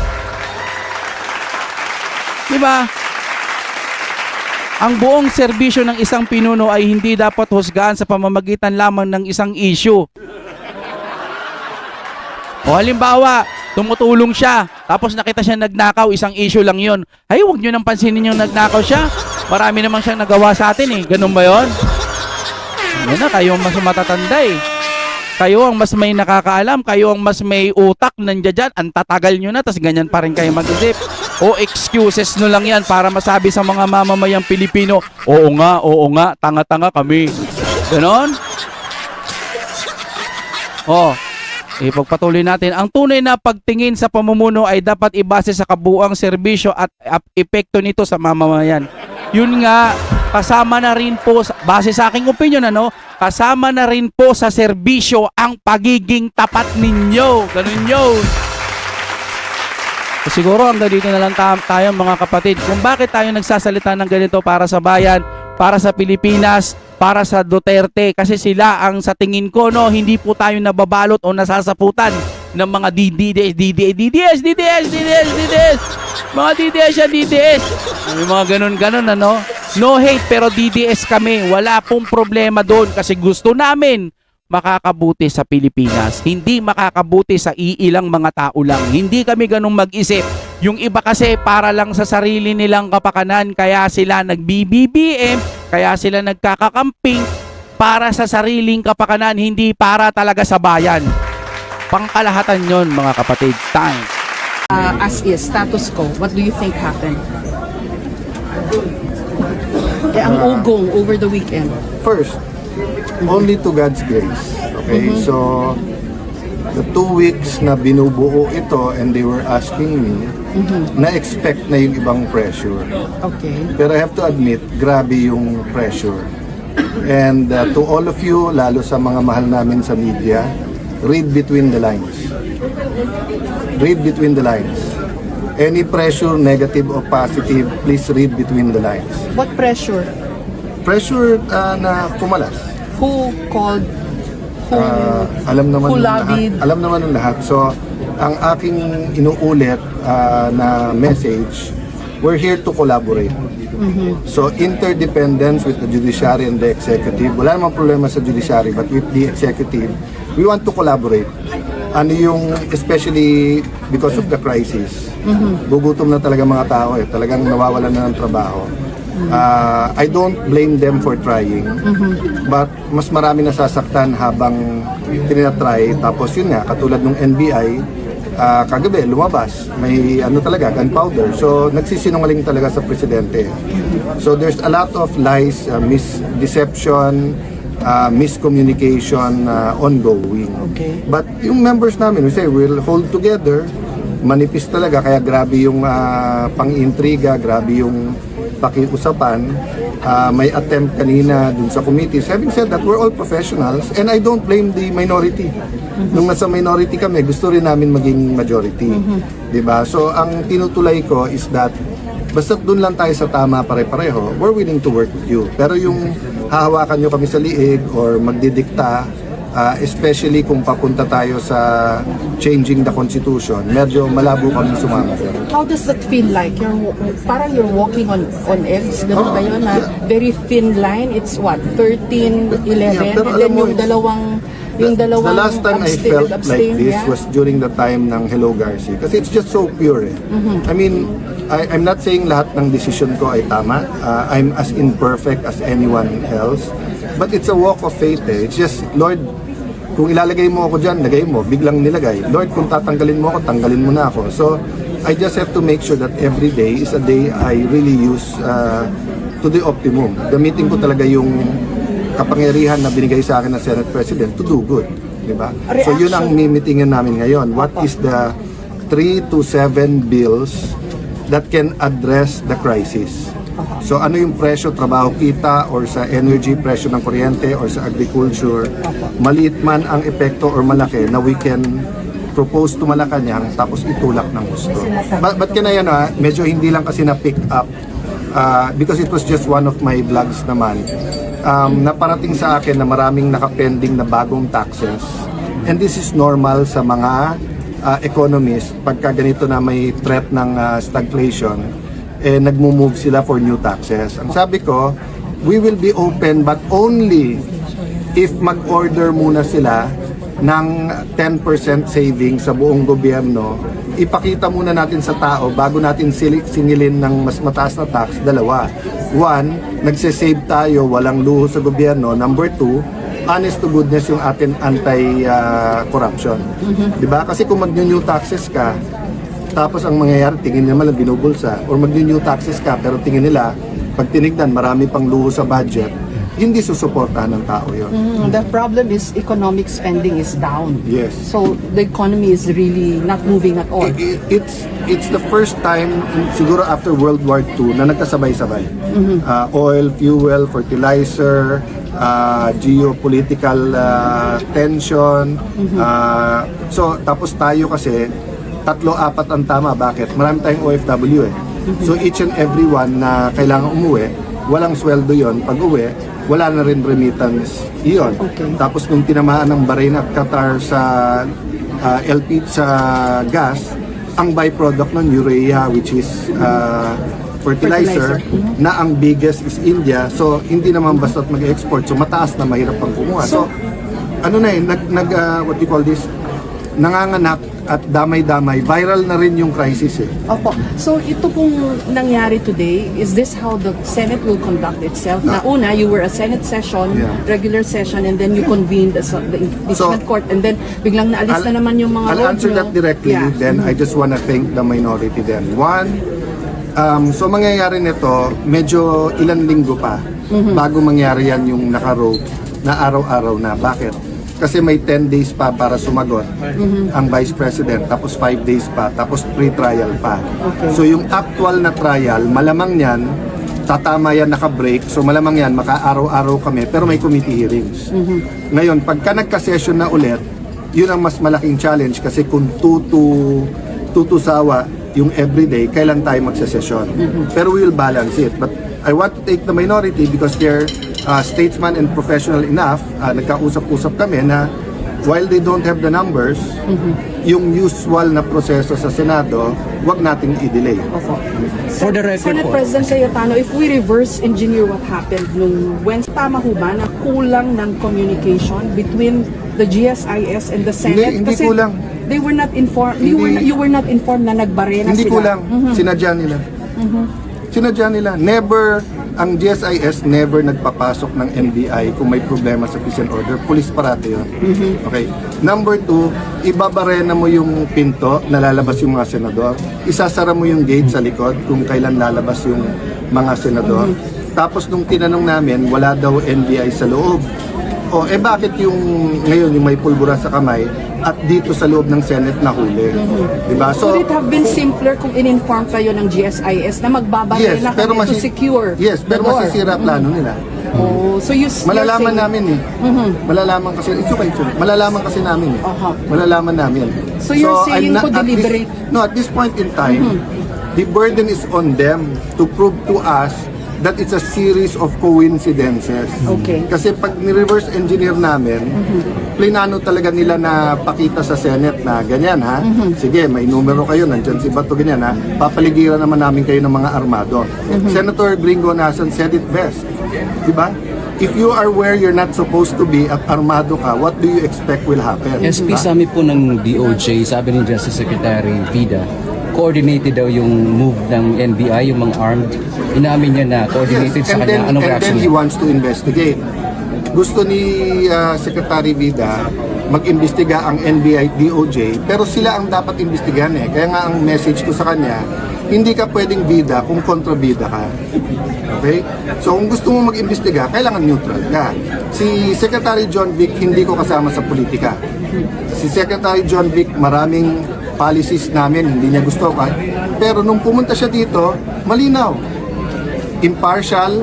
Diba? Ang buong serbisyo ng isang pinuno ay hindi dapat husgahan sa pamamagitan lamang ng isang issue. O halimbawa, tumutulong siya, tapos nakita siya nagnakaw, isang issue lang yon. Ay, huwag nyo nang pansinin yung nagnakaw siya. Marami naman siyang nagawa sa atin eh. Ganun ba yun? Yan na, kayo ang mas matatanda eh. Kayo ang mas may nakakaalam, kayo ang mas may utak nandiyan dyan. Ang tatagal nyo na, tas ganyan pa rin kayo mag-isip. O excuses no lang yan para masabi sa mga mamamayang Pilipino, oo nga, tanga-tanga kami. Ganon? Ipagpatuloy natin. Ang tunay na pagtingin sa pamumuno ay dapat ibase sa kabuuang serbisyo at epekto nito sa mamamayan. Yun nga, kasama na rin po, base sa aking opinion, kasama na rin po sa serbisyo ang pagiging tapat ninyo. Ganun yun. So, siguro hanggang dito na lang tayo mga kapatid. Kung bakit tayo nagsasalita ng ganito para sa bayan, para sa Pilipinas, para sa Duterte, kasi sila ang sa tingin ko, hindi po tayo nababalot o nasasaputan ng mga DDS. Mga DDS. May mga ganun, No hate, pero DDS kami. Wala pong problema doon kasi gusto namin makakabuti sa Pilipinas. Hindi makakabuti sa iilang mga tao lang. Hindi kami ganun mag-isip. Yung iba kasi para lang sa sarili nilang kapakanan, kaya sila nag-BBM, kaya sila nagkakakamping para sa sariling kapakanan, hindi para talaga sa bayan. Pangkalahatan yon mga kapatid. Time. As is, status quo, what do you think happened? Ang ugong over the weekend. First, only to God's grace. Okay, so the 2 weeks na binubuo ito and they were asking me, na-expect na yung ibang pressure. Okay. Pero I have to admit, grabe yung pressure. And to all of you, lalo sa mga mahal namin sa media, read between the lines. Read between the lines. Any pressure, negative or positive, please read between the lines. What pressure? Pressure na kumalas. Who called? Who? Alam naman Who ng lahat. lobbied? Alam naman ng lahat. So, ang aking inuulit na message, we're here to collaborate. So, interdependence with the judiciary and the executive. Wala namang problema sa judiciary, but with the executive, we want to collaborate. Ano yung, especially because of the crisis, gugutom na talaga mga tao talagang nawawalan na ng trabaho. I don't blame them for trying, but mas marami nasasaktan habang tinatry. Tapos yun nga, katulad ng NBI, kagabi lumabas, may talaga, gunpowder. So nagsisinungaling talaga sa presidente. So there's a lot of lies, misdeception, miscommunication ongoing. Okay. But yung members namin, we say we'll hold together. Manipis talaga, kaya grabe yung pang-intriga, grabe yung pakiusapan. May attempt kanina dun sa committees. Having said that, we're all professionals and I don't blame the minority. Nung nasa minority kami, gusto rin namin maging majority. Diba? So ang tinutulay ko is that basta dun lang tayo sa tama pare-pareho, we're willing to work with you. Pero yung hahawakan nyo kami sa liig or magdidikta, especially kung papunta tayo sa changing the constitution, medyo malabo kami sumama. How does that feel like? Parang you're walking on eggs, gano'n ba yun? Very thin line, it's what? 13, 11, Yeah, pero and then alam mo, yung dalawang the last time I felt like this was during the time ng Hello Garcia. Kasi it's just so pure. I mean, I'm not saying lahat ng decision ko ay tama. I'm as imperfect as anyone else. But it's a walk of faith. It's just, Lord, kung ilalagay mo ako dyan, lagay mo. Biglang nilagay. Lord, kung tatanggalin mo ako, tanggalin mo na ako. So, I just have to make sure that every day is a day I really use to the optimum. Gamitin ko talaga yung kapangyarihan na binigay sa akin ng Senate President to do good. Diba? So, yun ang mimitingin namin ngayon. What is the 3 to 7 bills that can address the crisis? So ano yung presyo, trabaho kita, or sa energy, presyo ng kuryente, or sa agriculture, maliit man ang epekto or malaki na we can propose to Malacanang tapos itulak ng gusto. But yan medyo hindi lang kasi na-pick up because it was just one of my vlogs naman. Naparating sa akin na maraming nakapending na bagong taxes, and this is normal sa mga economists pagka ganito na may threat ng stagflation, nagmo-move sila for new taxes. Ang sabi ko, we will be open but only if mag-order muna sila ng 10% savings sa buong gobyerno. Ipakita muna natin sa tao bago natin singilin ng mas mataas na tax. Dalawa. One, nagsisave tayo, walang luho sa gobyerno. Number two, honest to goodness yung atin anti-corruption. Diba? Kasi kung mag-new taxes ka, tapos ang mangyayari, tingin nila binubulsa, or mag-new taxes ka, pero tingin nila, pag tinignan, marami pang luho sa budget, hindi susuportahan ng tao yun. The problem is economic spending is down. Yes. So the economy is really not moving at all. It's the first time siguro after World War II na nagkasabay-sabay. Oil, fuel, fertilizer, geopolitical tension. So tapos tayo kasi 3-4 ang tama. Bakit? Marami tayong OFW eh. So each and every one na kailangan umuwi, walang sweldo yon. Pag uwi, wala na rin remittance iyon. Okay. Tapos nung tinamaan ng Bahrain at Qatar sa LP sa gas, ang byproduct ng urea, which is fertilizer, na ang biggest is India. So hindi naman basta't mag-export. So mataas na, mahirap pang kumuha. So ano na what do you call this? Nanganganak at damay-damay. Viral na rin yung crisis eh. Opo. So ito pong nangyari today, is this how the Senate will conduct itself? Na una, you were a Senate session, Yeah. regular session, and then you convened the impeachment court, and then biglang naalis na naman yung mga I'll road answer nyo. that directly, Yeah. then I just wanna thank the minority then. One, so mangyayari nito, medyo ilang linggo pa bago mangyari yan yung naka-road na araw-araw na. Bakit? Kasi may 10 days pa para sumagot ang Vice President, tapos 5 days pa, tapos pre-trial pa. Okay. So yung actual na trial, malamang yan, tatama yan naka-break, so malamang yan, maka-araw-araw kami, pero may committee hearings. Ngayon, pagka nagka-session na ulit, yun ang mas malaking challenge kasi kung tutusawa yung everyday, kailan tayo magsa-session. Pero we will balance it. But I want to take the minority because they're statesman and professional enough. Nagkausap-usap kami na while they don't have the numbers, yung usual na proseso sa Senado, wag nating i-delay. For the record Senate po, President Cayetano, if we reverse engineer what happened nung Wednesday, tama ho ba na kulang ng communication between the GSIS and the Senate? Hindi kulang. They were not informed. Hindi. You were not informed na nagbarena Hindi sila. kulang. Sinadya nila. Sinadya nila. Never, ang GSIS never nagpapasok ng NBI kung may problema sa peace and order. Police parate yun. Okay. Number 2, ibabarena mo yung pinto na lalabas yung mga senador. Isasara mo yung gate sa likod kung kailan lalabas yung mga senador. Tapos nung tinanong namin, wala daw NBI sa loob. O, bakit yung ngayon yung may pulbura sa kamay at dito sa loob ng Senate nahuli? Diba? Could it have been simpler kung in-inform kayo ng GSIS na magbabarena kami to secure Yes, pero the door? masisira plano nila. Oh, so you're Malalaman saying- namin eh. Malalaman kasi, it's okay. Malalaman kasi namin eh. Aha. Malalaman namin. So you're saying to at deliberate? At this point in time, the burden is on them to prove to us that it's a series of coincidences. Okay. Kasi pag ni-reverse engineer namin, plinano talaga nila na pakita sa Senate na ganyan ha. Sige, may numero kayo, nandyan si Bato, ganyan ha. Papaligiran naman namin kayo ng mga armado. Senator Gringo Nason said it best. Diba? If you are where you're not supposed to be at armado ka, what do you expect will happen? SP sa amin po ng DOJ, sabi ni Justice Secretary Vida, coordinated daw yung move ng NBI, yung mga armed. Inamin niya na coordinated sa kanya. Anong and reaction then he niya? wants to investigate. Gusto ni Secretary Vida mag-imbestiga ang NBI, DOJ, pero sila ang dapat imbestigahan eh. Kaya nga ang message ko sa kanya, hindi ka pwedeng bida kung kontrabida ka. Okay? So kung gusto mo mag-imbestiga, kailangan neutral ka. Si Secretary John Vic, hindi ko kasama sa politika. Si Secretary John Vic, maraming policies namin, hindi niya gusto ka. Pero nung pumunta siya dito, malinaw. impartial,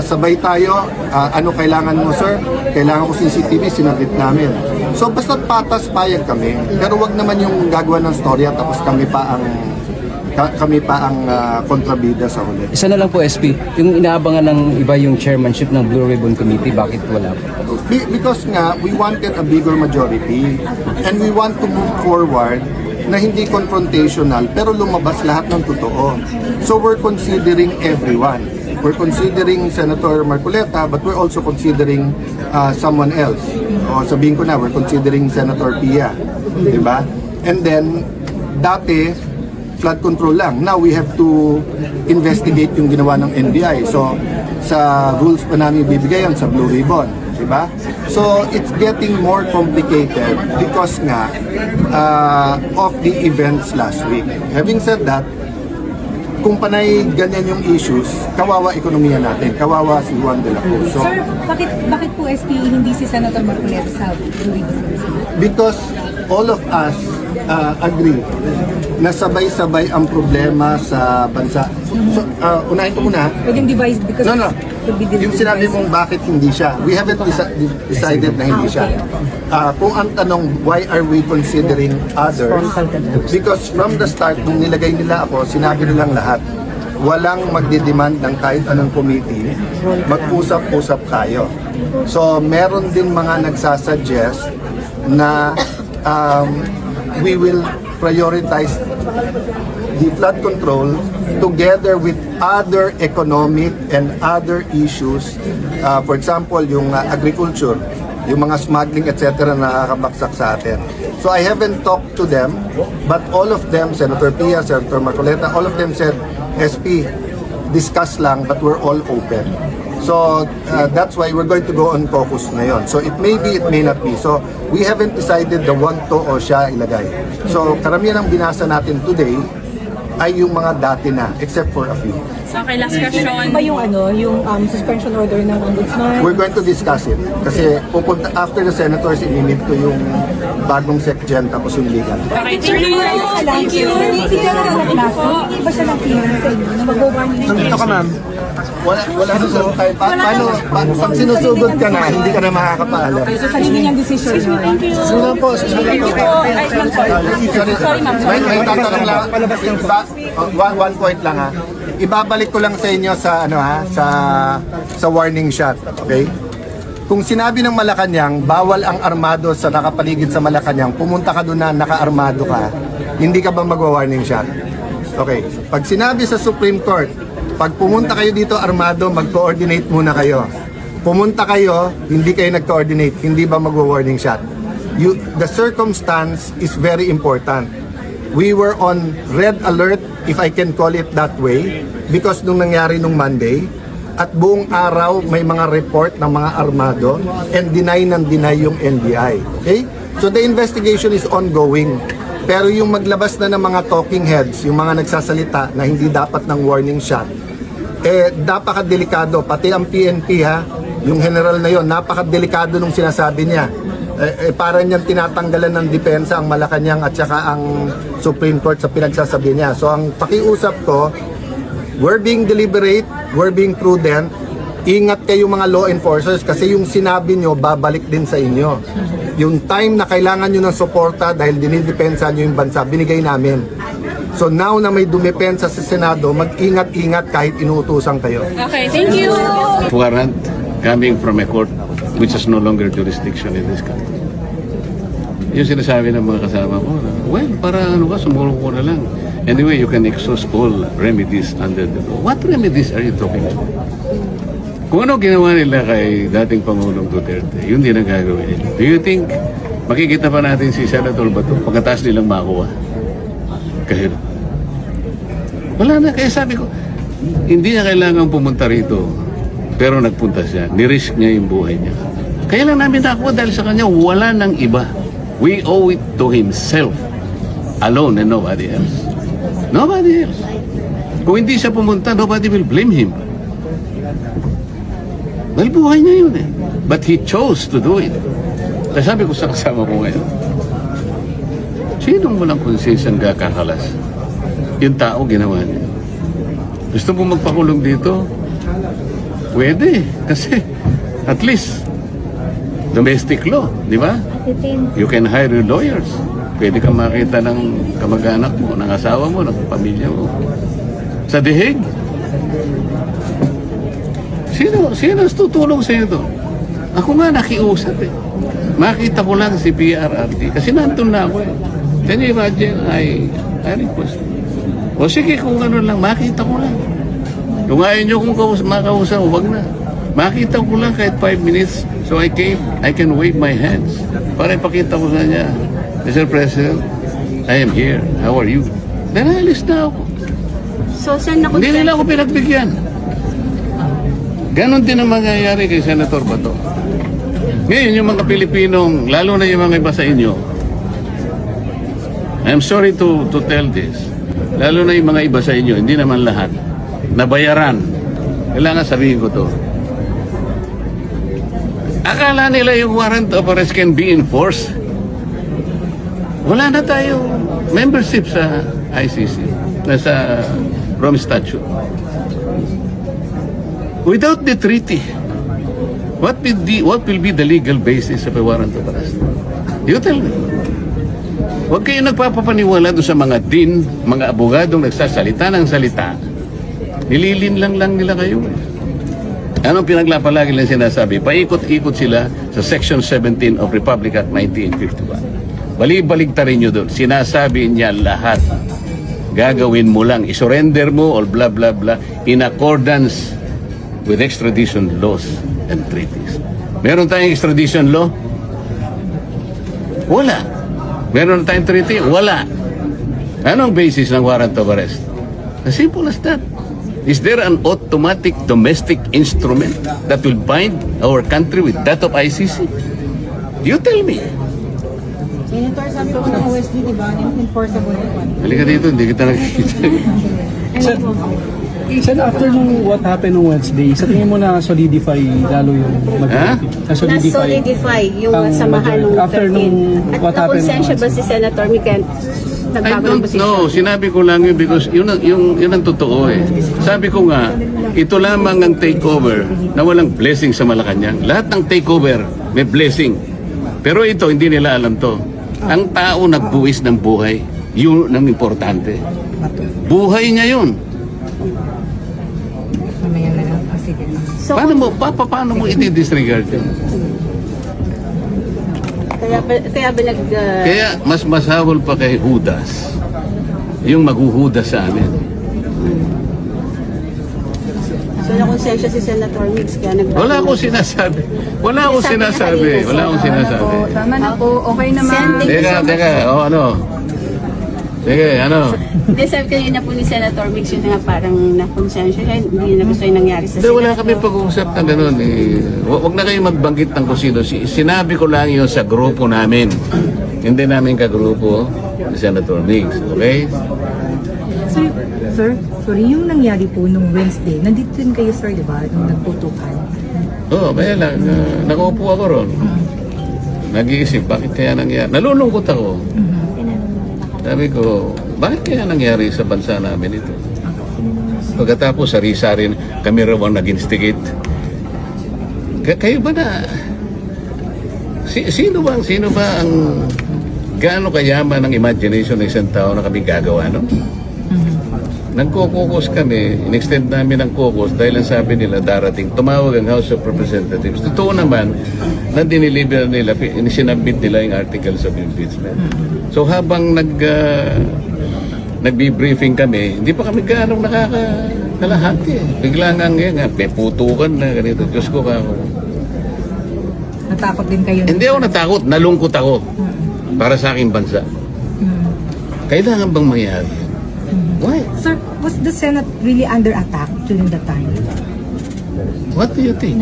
sabay tayo, ano kailangan mo sir? Kailangan ko CCTV, sinabit namin. So basta't patas, payag kami. Pero wag naman yung gagawa ng storya tapos kami pa ang kontrabida sa huli. Isa na lang po, SP, yung inaabangan ng iba yung chairmanship ng Blue Ribbon Committee, bakit wala po? Because nga, we wanted a bigger majority and we want to move forward na hindi confrontational pero lumabas lahat ng totoo. So we're considering everyone. We're considering Senator Marcoleta but we're also considering someone else. O sabihin ko na, we're considering Senator Pia. Diba? And then, dati, flood control lang. Now we have to investigate yung ginawa ng NBI. So, sa rules pa namin bibigay yan sa Blue Ribbon. Diba? So, it's getting more complicated because nga of the events last week. Having said that, kung panay ganyan yung issues, kawawa ekonomiya natin, kawawa si Juan de la Cruz. So, Sir, bakit po SP hindi si Senator Marcoleta sa Blue Ribbon? because all of us agree na sabay-sabay ang problema sa bansa. So, unahin ko muna. Pwedeng device because No. could be Yung sinabi mong bakit hindi siya, we haven't decided na hindi siya. Kung ang tanong, why are we considering others? Because from the start, nung nilagay nila ako, sinabi nilang lahat, walang magdidemand ng kahit anong committee, mag-usap-usap tayo. So, meron din mga nagsasuggest na we will prioritize the flood control together with other economic and other issues. For example, yung agriculture, yung mga smuggling, etc. na nakakabaksak sa atin. So I haven't talked to them, but all of them, Senator Pia, Senator Marcoleta, all of them said, SP, discuss lang, but we're all open. So that's why we're going to go on caucus ngayon. So it may be, it may not be. So we haven't decided the one to o siya ilagay. So karamihan ng binasa natin today ay yung mga dati na, except for a few. Okay, last question. ba yung suspension order ng ombudsman? We're going to discuss it. Kasi pupunta, after the senators, inimit ko yung bagong SecGen tapos yung legal. Okay, thank you. Hindi ba siya ng clearance sa inyo na mag-warning? Nandito ka, ma'am. Wala susunod tayo. Pag sinusugod ka na, hindi ka na makakapaalam. So sa niyang decision yun? Susunod po, susunod po. Sorry, ma'am. May tatanong lang. One point lang ha. Ibabalik ko lang sa inyo sa sa warning shot, okay? Kung sinabi ng Malacanang, bawal ang armado sa nakapaligid sa Malacanang, pumunta ka doon na naka-armado ka, hindi ka ba magwa-warning shot? Okay. Pag sinabi sa Supreme Court, pag pumunta kayo dito armado, mag-coordinate muna kayo. Pumunta kayo, hindi kayo nag-coordinate, hindi ba magwa-warning shot? The circumstance is very important. We were on red alert, if I can call it that way, because nung nangyari nung Monday, at buong araw may mga report ng mga armado and deny yung NBI. Okay? So the investigation is ongoing. Pero yung maglabas na ng mga talking heads, yung mga nagsasalita na hindi dapat ng warning shot, napakadelikado. Pati ang PNP ha, yung general na yon, napakadelikado nung sinasabi niya. Para niyang tinatanggalan ng depensa ang Malacanang at saka ang Supreme Court sa pinagsasabi niya. So ang pakiusap ko, we're being deliberate, we're being prudent. Ingat kayo mga law enforcers kasi yung sinabi nyo, babalik din sa inyo. Yung time na kailangan nyo ng suporta dahil dinidepensa nyo yung bansa, binigay namin. So now na may dumepensa sa Senado, mag-ingat-ingat kahit inuutusan kayo. Okay, thank you. Warrant coming from a court which has no longer jurisdiction in this country. Yung sinasabi ng mga kasama ko, well, para sumulong ko na lang. Anyway, you can exhaust all remedies under the law. What remedies are you talking about? Kung ano ginawa nila kay dating Pangulong Duterte, yun din ang gagawin nila. Do you think makikita pa natin si Senator Bato pagkatapos nilang makuha? Kahit wala na. Kaya sabi ko, hindi niya kailangan pumunta rito. Pero nagpunta siya. Nirisk niya yung buhay niya. Kaya lang namin nakuha dahil sa kanya wala nang iba. We owe it to himself alone and nobody else. Nobody else. Kung hindi siya pumunta, nobody will blame him. Well, buhay niya yun eh. But he chose to do it. Kaya sabi ko sa kasama ko ngayon, sinong walang konsensyang kakakalas? Yung tao ginawa niya. Gusto mo magpakulong dito? Pwede. Kasi at least domestic law, di ba? You can hire your lawyers. Pwede kang makita ng kamag-anak mo, ng asawa mo, ng pamilya mo. Sa dihig. Sino tutulong sa iyo to? Ako nga nakiusap eh. Makita ko lang si PRRT kasi nandun na ako eh. Can you imagine? I request. O sige, kung ano lang, makita ko lang. Kung ayaw nyo kung makausap, wag na. Makita ko lang kahit 5 minutes. So I can wave my hands. Para ipakita ko sa niya, Mr. President, I am here. How are you? Then alis na ako. So, saan na Hindi nila ako pinagbigyan. Ganon din ang mangyayari kay Senator Bato. Ngayon, yung mga Pilipinong, lalo na yung mga iba sa inyo, I'm sorry to tell this, lalo na yung mga iba sa inyo, hindi naman lahat, nabayaran. Kailangan sabihin ko to. Akala nila yung warrant of arrest can be enforced. Wala na tayo membership sa ICC, sa Rome Statute. Without the treaty, what will be the legal basis of a warrant of arrest? You tell me. Huwag kayo nagpapapaniwala doon sa mga din, mga abogadong nagsasalita ng salita. Nililin lang nila kayo. Anong pinaglapalagi lang sinasabi? Paikot-ikot sila sa Section 17 of Republic Act 1951. Bali-baligtarin nyo doon. Sinasabi niya lahat. Gagawin mo lang. Isurrender mo or blah blah blah in accordance with extradition laws and treaties. Meron tayong extradition law? Wala. Meron tayong treaty? Wala. Anong basis ng warrant of arrest? As simple as that. Is there an automatic domestic instrument that will bind our country with that of ICC? You tell me. Senator, sabi ko ng OSD, di ba? Enforceable yun. Halika dito, hindi kita nakikita. Sen, after nung what happened nung Wednesday, sa tingin mo na solidify lalo yung Na-solidify yung ang samahan nung after 13. nung At what happened nakonsensya ba si Senator Miken? I don't know. Sinabi ko lang yun because yun ang totoo eh. Sabi ko nga, ito lamang ang takeover na walang blessing sa Malacanang. Lahat ng takeover may blessing. Pero ito, hindi nila alam to. Ang tao nagbuwis ng buhay, yun ang importante. Buhay niya yun. So, Paano mo i-disregard yun? kaya ba Kaya mas masawal pa kay Judas yung maghuhudas sa amin. So, nakonsensya si Senator Mix kaya Wala akong sinasabi. Wala akong sinasabi. Tama na po. Okay naman. Teka. Ano? Sige, ano? Hindi, sabi kanina po ni Senator Mix yun nga parang nakonsensya. Hindi na gusto yung nangyari sa Hindi, wala kami pag-uusap ng gano'n. Huwag na kayo magbanggit ng kung sino. Sinabi ko lang yun sa grupo namin. Hindi namin kagrupo ni Senator Mix. Okay? Sir, sorry, yung nangyari po nung Wednesday, nandito din kayo, sir, di ba? Nung nagputukan. Oo, kaya lang. Nakaupo ako ron. Nag-iisip, bakit kaya nangyari? Nalulungkot ako. Sabi ko, bakit kaya nangyari sa bansa namin ito? Pagkatapos, sari-sari kami raw ang nag-instigate. Kayo ba na? Sino ba ang gaano kayaman ang imagination ng isang tao na kami gagawa, no? Nagkukukos kami, in-extend namin ang kukos dahil ang sabi nila darating, tumawag ang House of Representatives. Totoo naman na diniliber nila, sinabit nila yung articles of impeachment. So habang nagbi-briefing kami, hindi pa kami gaano nakakalahati. Bigla nga ngayon, may putukan na ganito. Diyos ko ako. Natakot din kayo? Hindi ako natakot, nalungkot ako para sa aking bansa. Kailangan bang mangyari? Why? Sir, was the Senate really under attack during that time? What do you think?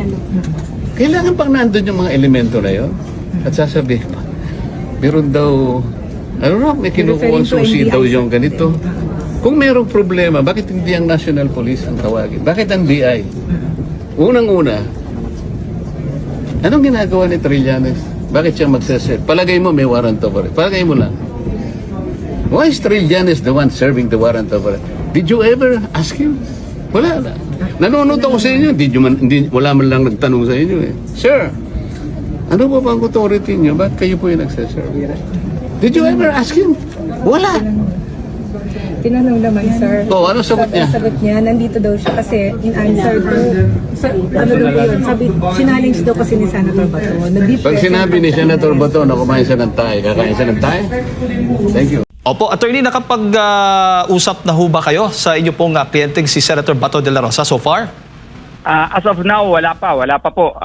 Kailangan pang nandun yung mga elemento na yun? At sasabihin pa, meron daw, may kinukuha susi daw yung ganito. Kung merong problema, bakit hindi ang National Police ang tawagin? Bakit ang DI? Unang-una, anong ginagawa ni Trillanes? Bakit siya magsaset? Palagay mo may warrant of arrest. Palagay mo lang. Why is Trillanes the one serving the warrant of arrest? Did you ever ask him? Wala na. Nanonood ako sa inyo, wala man lang nagtanong sa inyo eh. Sir, ano ba bang authority niyo? Ba't kayo po yung nagsaserve? Did you ever ask him? Wala. Tinanong naman, sir. Oh, ano sagot niya? Sagot niya, nandito daw siya kasi in answer to, ano daw yun, sabi, challenge daw kasi ni Senator Bato. Pag sinabi ni Senator Bato na kumain siya ng tayo, kakain siya ng tayo? Thank you. Opo, attorney, nakapag-usap na ho ba kayo sa inyo pong kliyenteng si Senator Bato de la Rosa so far? As of now, wala pa po.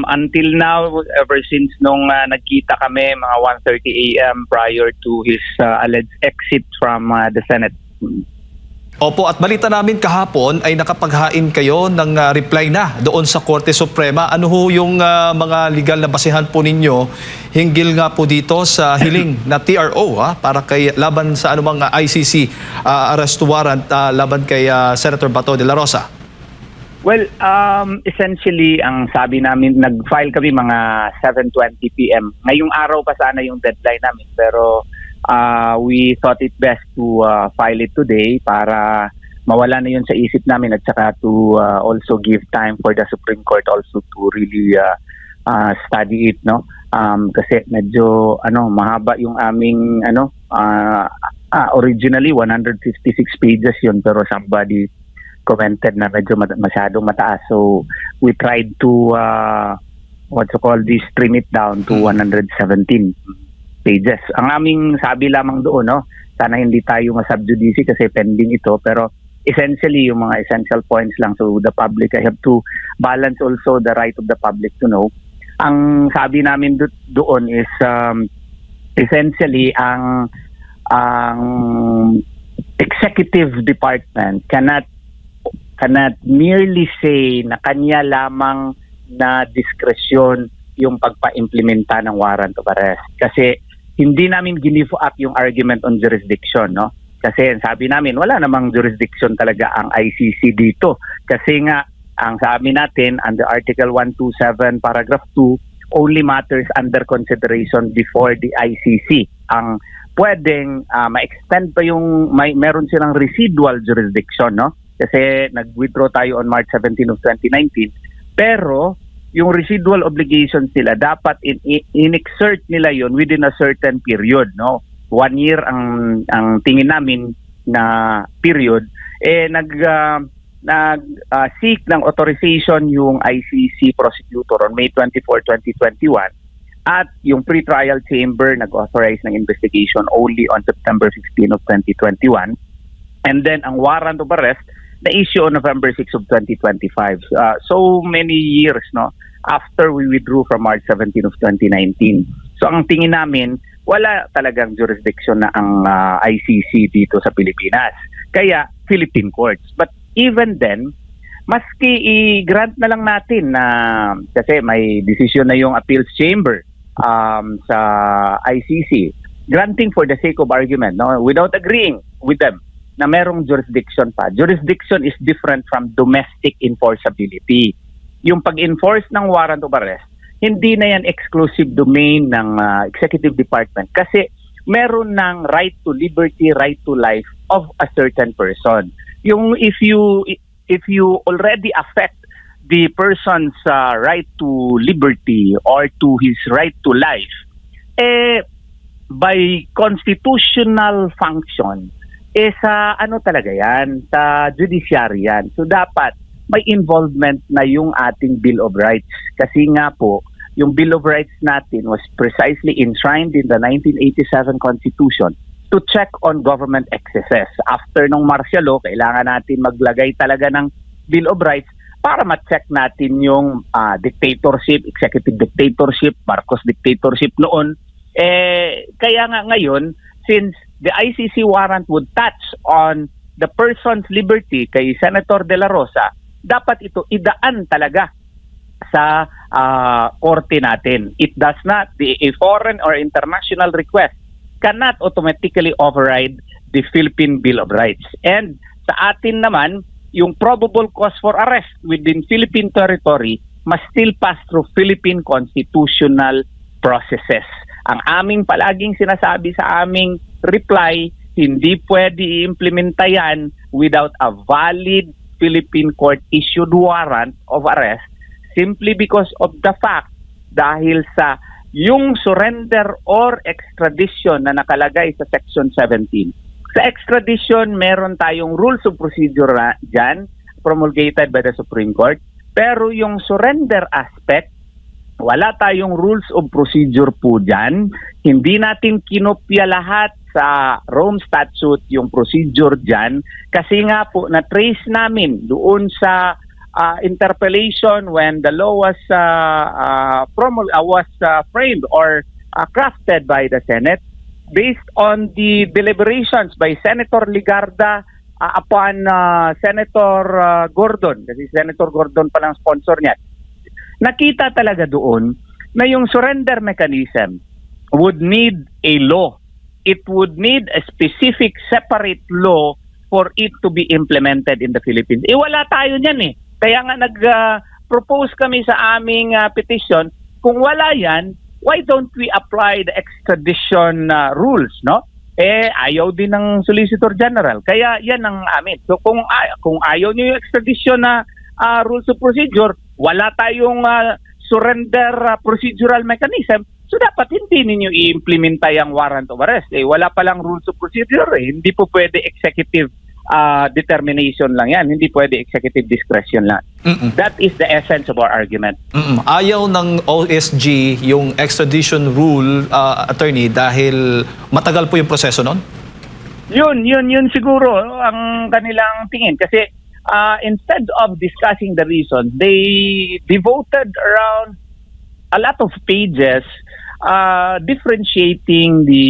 Until now, ever since nung nagkita kami mga 1:30 a.m. prior to his alleged exit from the Senate. Opo, at balita namin kahapon ay nakapaghain kayo ng reply na doon sa Korte Suprema. Ano ho yung mga legal na basihan po ninyo hinggil nga po dito sa hiling na TRO para kay laban sa anumang ICC arrest warrant laban kay Senator Bato de la Rosa? Well, essentially, ang sabi namin, nag-file kami mga 7:20 p.m. Ngayong araw pa sana yung deadline namin, pero we thought it best to file it today para mawala na yun sa isip namin at saka to also give time for the Supreme Court also to really study it, no? Kasi medyo mahaba yung aming originally 156 pages yun, pero somebody commented na medyo masyadong mataas. So we tried to trim it down to 117 pages. Ang aming sabi lamang doon, no, sana hindi tayo ma-subjudice kasi pending ito, pero essentially yung mga essential points lang. So the public, I have to balance also the right of the public to know. Ang sabi namin doon is essentially ang executive department cannot merely say na kanya lamang na diskresyon yung pagpa-implementa ng warrant of arrest. Kasi hindi namin give up yung argument on jurisdiction, no? Kasi sabi namin, wala namang jurisdiction talaga ang ICC dito. Kasi nga, ang sabi natin, under Article 127, Paragraph 2, only matters under consideration before the ICC. Ang pwedeng ma-extend pa yung, meron silang residual jurisdiction, no? Kasi nag-withdraw tayo on March 17 of 2019. Pero, yung residual obligations nila, dapat in-exert nila yon within a certain period, no? 1 year ang tingin namin na period. Seek ng authorization yung ICC prosecutor on May 24, 2021 at yung pre-trial chamber nag-authorize ng investigation only on September 15 of 2021. And then ang warrant of arrest na issue on November 6 of 2025. So many years, no, after we withdrew from March 17 of 2019. So ang tingin namin, wala talagang jurisdiction na ang ICC dito sa Pilipinas. Kaya Philippine courts. But even then, maski i-grant na lang natin na kasi may decision na yung appeals chamber sa ICC, granting for the sake of argument, no, without agreeing with them na merong jurisdiction pa. Jurisdiction is different from domestic enforceability. Yung pag-enforce ng warrant of arrest, hindi na yan exclusive domain ng executive department kasi meron ng right to liberty, right to life of a certain person. Yung if you already affect the person's right to liberty or to his right to life, by constitutional function, sa talaga yan, sa judiciary yan. So dapat may involvement na yung ating Bill of Rights. Kasi nga po, yung Bill of Rights natin was precisely enshrined in the 1987 Constitution to check on government excesses. After nung martial law, kailangan natin maglagay talaga ng Bill of Rights para ma-check natin yung dictatorship, executive dictatorship, Marcos dictatorship noon. Kaya nga ngayon, since the ICC warrant would touch on the person's liberty kay Senator De La Rosa, dapat ito idaan talaga sa korte natin. It does not, a foreign or international request cannot automatically override the Philippine Bill of Rights. And sa atin naman, yung probable cause for arrest within Philippine territory must still pass through Philippine constitutional processes. Ang aming palaging sinasabi sa aming reply, hindi pwede i-implementa yan without a valid Philippine court issued warrant of arrest simply because of the fact dahil sa yung surrender or extradition na nakalagay sa Section 17. Sa extradition, meron tayong rules of procedure dyan, promulgated by the Supreme Court. Pero yung surrender aspect, wala tayong rules of procedure po dyan. Hindi natin kinopya lahat sa Rome Statute yung procedure dyan. Kasi nga po, na-trace namin doon sa interpellation when the law was framed or crafted by the Senate based on the deliberations by Senator Ligarda upon Senator Gordon, kasi Senator Gordon pa lang sponsor niya. Nakita talaga doon na yung surrender mechanism would need a law. It would need a specific separate law for it to be implemented in the Philippines. Wala tayo niyan eh. Kaya nga nag-propose kami sa aming petition, kung wala yan, why don't we apply the extradition rules, no? Ayaw din ng Solicitor General. Kaya yan ang amin. So kung ayaw niyo yung extradition na rules of procedure, wala tayong surrender procedural mechanism, so dapat hindi ninyo i-implementa yung warrant of arrest. Wala palang rules of procedure. Hindi po pwede executive determination lang yan. Hindi pwede executive discretion lang. That is the essence of our argument. Ayaw ng OSG yung extradition rule, attorney, dahil matagal po yung proseso nun? Yun siguro ang kanilang tingin. Kasi instead of discussing the reason, they devoted around a lot of pages differentiating the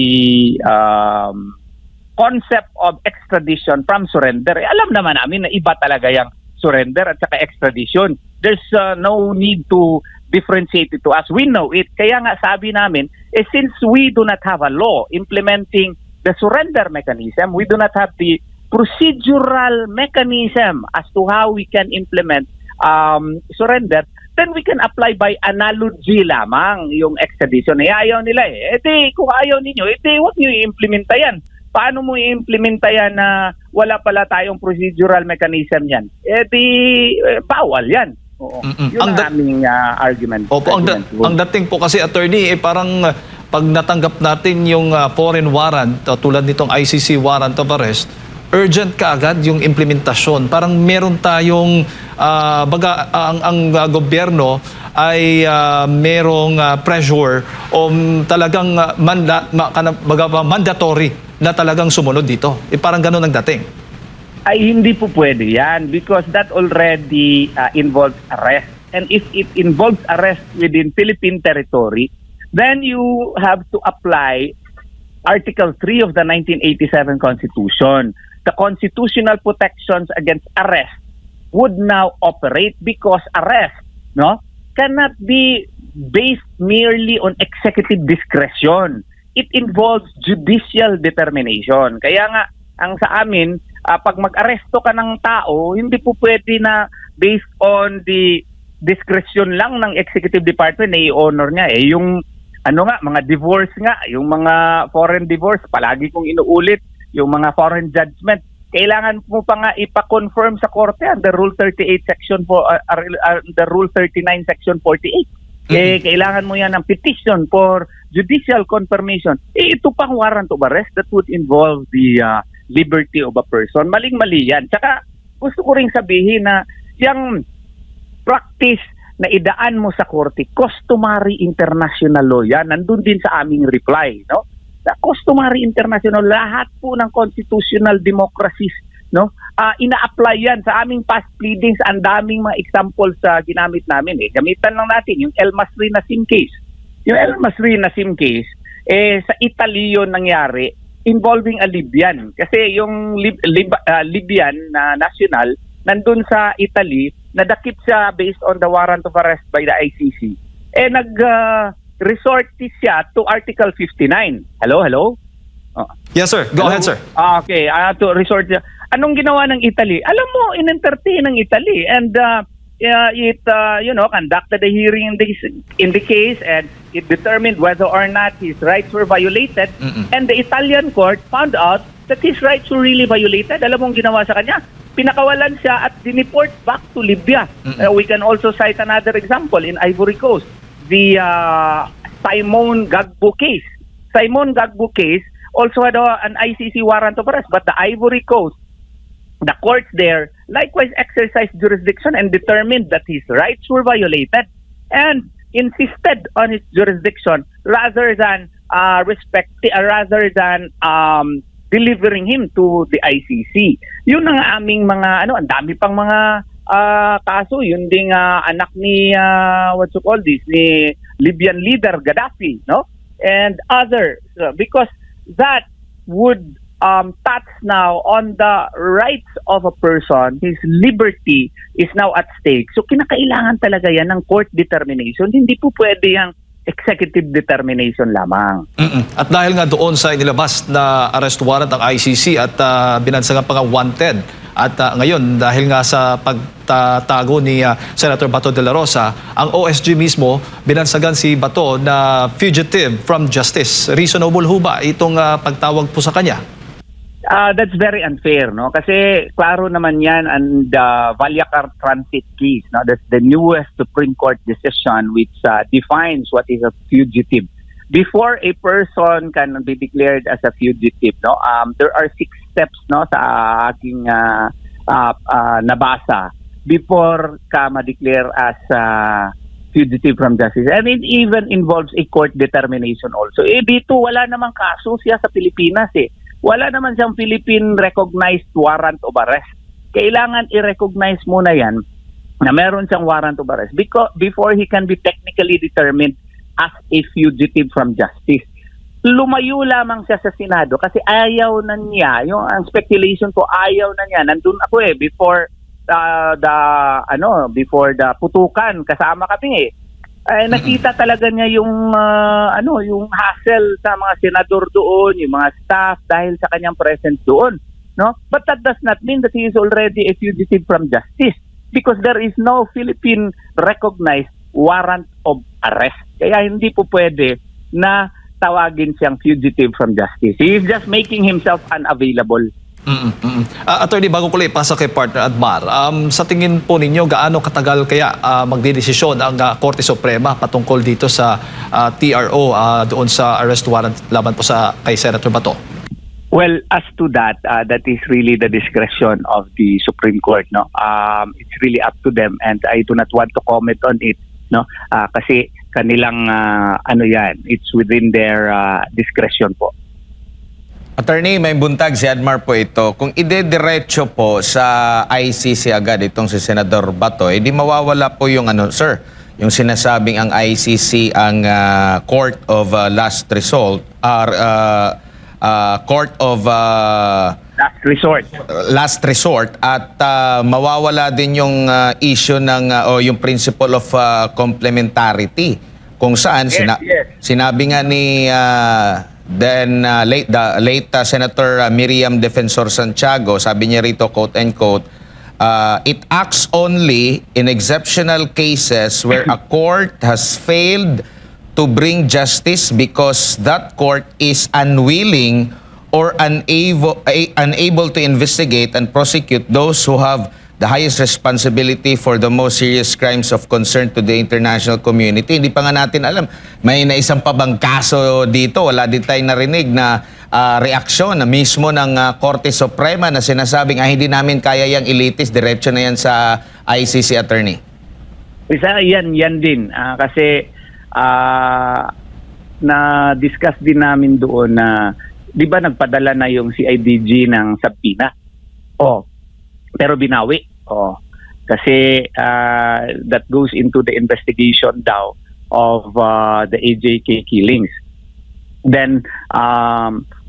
concept of extradition from surrender. Alam naman namin na iba talaga yung surrender at saka extradition. There's no need to differentiate it to us. We know it. Kaya nga sabi namin, since we do not have a law implementing the surrender mechanism, we do not have the procedural mechanism as to how we can implement surrender, then we can apply by analogy lamang yung extradition. Ayaw nila kung ayaw ninyo, huwag nyo i-implementa yan. Paano mo i-implementa yan na wala pala tayong procedural mechanism yan? Bawal yan. Oo. Yun ang aming argument. Opo, ang dating po kasi, attorney, parang pag natanggap natin yung foreign warrant, tulad nitong ICC warrant of arrest, urgent kaagad yung implementasyon. Parang meron tayong, ang gobyerno ay merong pressure o talagang mandatory na talagang sumunod dito. Parang ganun ang dating. Ay hindi po pwede yan because that already involves arrest. And if it involves arrest within Philippine territory, then you have to apply Article 3 of the 1987 Constitution. The constitutional protections against arrest would now operate because arrest cannot be based merely on executive discretion. It involves judicial determination. Kaya nga, ang sa amin, pag mag-aresto ka ng tao, hindi po pwede na based on the discretion lang ng executive department na i-honor niya. Yung mga divorce nga, yung mga foreign divorce, palagi kong inuulit, yung mga foreign judgment, kailangan mo pa nga ipa-confirm sa korte under Rule 38 Section under Rule 39 Section 48. Kailangan mo yan ng petition for judicial confirmation. Ito pang warrant of arrest that would involve the liberty of a person. Maling-mali yan. Tsaka gusto ko rin sabihin na yung practice na idaan mo sa korte, customary international law yan. Nandun din sa aming reply. No? Na customary international, lahat po ng constitutional democracies ina-apply yan sa aming past pleadings. Ang daming mga examples sa ginamit namin. Gamitan lang natin yung El Masri Nasim case. Yung El Masri Nasim case, sa Italy yun nangyari involving a Libyan. Kasi yung Libyan na national, nandun sa Italy, nadakip siya based on the warrant of arrest by the ICC. Nag-resort siya to Article 59. Hello? Yes, sir. Go ahead, sir. Okay, to resort siya. Anong ginawa ng Italy? Alam mo, in-entertain ng Italy and it conducted a hearing in the case and it determined whether or not his rights were violated. And the Italian court found out that his rights were really violated. Alam mo ang ginawa sa kanya? pinakawalan siya at dineport back to Libya. We can also cite another example in Ivory Coast, the Simon Gbagbo case. Simon Gbagbo case also had an ICC warrant of arrest, but the Ivory Coast, the courts there likewise exercised jurisdiction and determined that his rights were violated and insisted on his jurisdiction rather than delivering him to the ICC. Yun ang aming mga ang dami pang mga kaso. Yun ding anak ni ni Libyan leader Gaddafi, no? And others, because that would touch now on the rights of a person. His liberty is now at stake. So kinakailangan talaga yan ng court determination. Hindi po pwede yung executive determination lamang. At dahil nga doon sa inilabas na arrest warrant ng ICC at binansagan pa nga wanted, at ngayon dahil nga sa pagtatago ni Senator Bato de la Rosa, ang OSG mismo binansagan si Bato na fugitive from justice. Reasonable ho ba itong pagtawag po sa kanya? That's very unfair, no? Kasi klaro naman yan ang Valyacar Transit case, no? That's the newest Supreme Court decision which defines what is a fugitive. Before a person can be declared as a fugitive, no? There are 6 steps, no, sa aking nabasa before ka ma-declare as fugitive from justice. And it even involves a court determination also. Dito wala namang kaso siya sa Pilipinas eh. Wala naman siyang Philippine-recognized warrant of arrest. Kailangan i-recognize muna yan na meron siyang warrant of arrest before he can be technically determined as a fugitive from justice. Lumayo lamang siya sa Senado kasi ayaw na niya, ang speculation ko, ayaw na niya. Nandun ako before the putukan, kasama kami nakita talaga niya yung hassle sa mga senador doon, yung mga staff dahil sa kanyang presence doon, no? But that does not mean that he is already a fugitive from justice because there is no Philippine recognized warrant of arrest. Kaya hindi po pwede na tawagin siyang fugitive from justice. He is just making himself unavailable. Attorney, bago ko ipasa kay partner Admar, sa tingin po ninyo, gaano katagal kaya magdedesisyon ang Korte Suprema patungkol dito sa TRO doon sa arrest warrant laban po kay Senator Bato? Well, as to that, that is really the discretion of the Supreme Court, no? It's really up to them and I do not want to comment on it, no? Kasi kanilang it's within their discretion po. Attorney, may buntag si Admar po ito. Kung idediretso po sa ICC agad itong si Senador Bato, di mawawala po yung yung sinasabing ang ICC ang court of last resort court of last resort at mawawala din yung issue ng yung principle of complementarity kung saan sinabi nga ni late Senator Miriam Defensor Santiago, sabi niya rito, quote and quote, it acts only in exceptional cases where a court has failed to bring justice because that court is unwilling or unable to investigate and prosecute those who have the highest responsibility for the most serious crimes of concern to the international community. Hindi pa nga natin alam. May naisang pa bang kaso dito? Wala din tayong narinig na reaksyon na mismo ng Korte Suprema na sinasabing hindi namin kaya yung elitist. Diretso na yan sa ICC, attorney. Isa yan din. Kasi na-discuss din namin doon na di ba nagpadala na yung CIDG ng subpoena? Pero binawi. Kasi that goes into the investigation daw of the AJK killings. Then,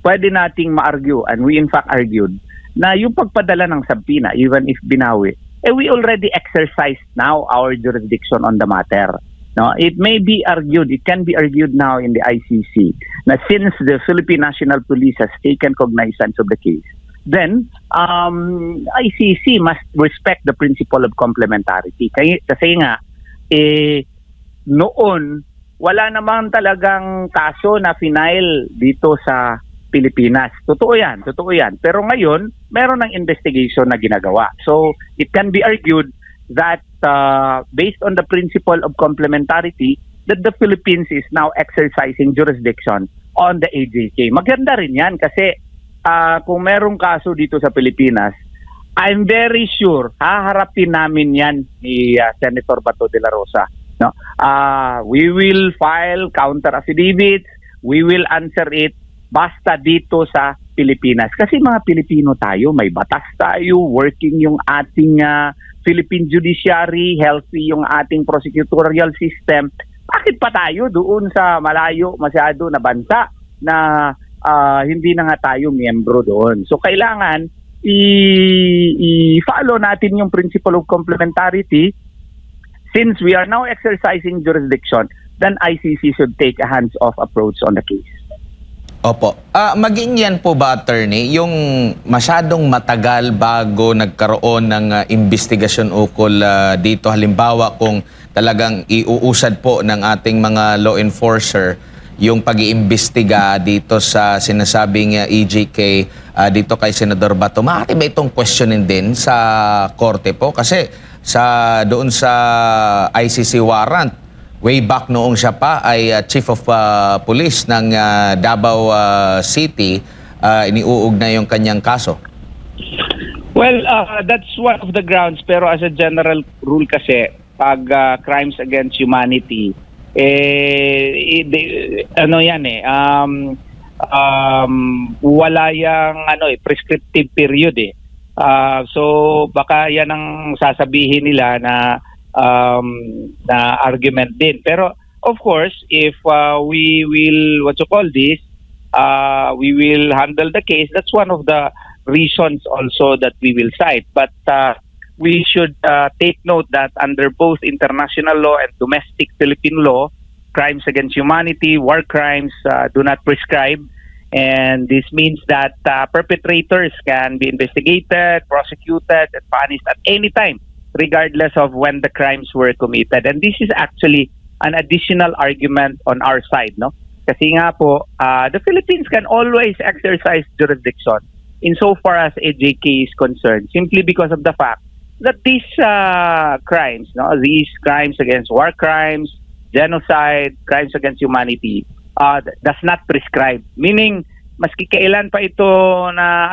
pwede nating ma-argue, and we in fact argued, na yung pagpadala ng subpoena, even if binawi, we already exercised now our jurisdiction on the matter. No, it may be argued, it can be argued now in the ICC, na since the Philippine National Police has taken cognizance of the case, then ICC must respect the principle of complementarity. Kasi nga, noon, wala naman talagang kaso na final dito sa Pilipinas. Totoo yan. Pero ngayon, meron ng investigation na ginagawa. So, it can be argued that based on the principle of complementarity, that the Philippines is now exercising jurisdiction on the AJK. Maganda rin yan kasi kung merong kaso dito sa Pilipinas, I'm very sure haharapin namin yan ni Senator Bato de la Rosa. No? We will file counter affidavits, we will answer it basta dito sa Pilipinas. Kasi mga Pilipino tayo, may batas tayo, working yung ating Philippine judiciary, healthy yung ating prosecutorial system. Bakit pa tayo doon sa malayo masyado na bansa na hindi na nga tayo miyembro doon? So kailangan i-follow natin yung principle of complementarity. Since we are now exercising jurisdiction, then ICC should take a hands-off approach on the case. Opo. Maging yan po ba, attorney, yung masyadong matagal bago nagkaroon ng investigasyon ukol dito? Halimbawa, kung talagang iuusad po ng ating mga law enforcer yung pag-iimbestiga dito sa sinasabing EJK dito kay Senador Bato, maaari ba itong questionin din sa korte po? Kasi doon sa ICC warrant, way back noong siya pa ay Chief of Police ng Davao City, iniuog na yung kanyang kaso. Well, that's one of the grounds, pero as a general rule kasi, pag crimes against humanity, wala yang prescriptive period eh. So baka yan ang sasabihin nila na argument din. Pero of course, if we will we will handle the case, that's one of the reasons also that we will cite. But we should take note that under both international law and domestic Philippine law, crimes against humanity, war crimes do not prescribe. And this means that perpetrators can be investigated, prosecuted, and punished at any time, regardless of when the crimes were committed. And this is actually an additional argument on our side, no? Kasi nga po, the Philippines can always exercise jurisdiction insofar as AJK is concerned, simply because of the fact that these crimes, no, these crimes against war crimes, genocide, crimes against humanity, does not prescribe. Meaning, maski kailan pa ito na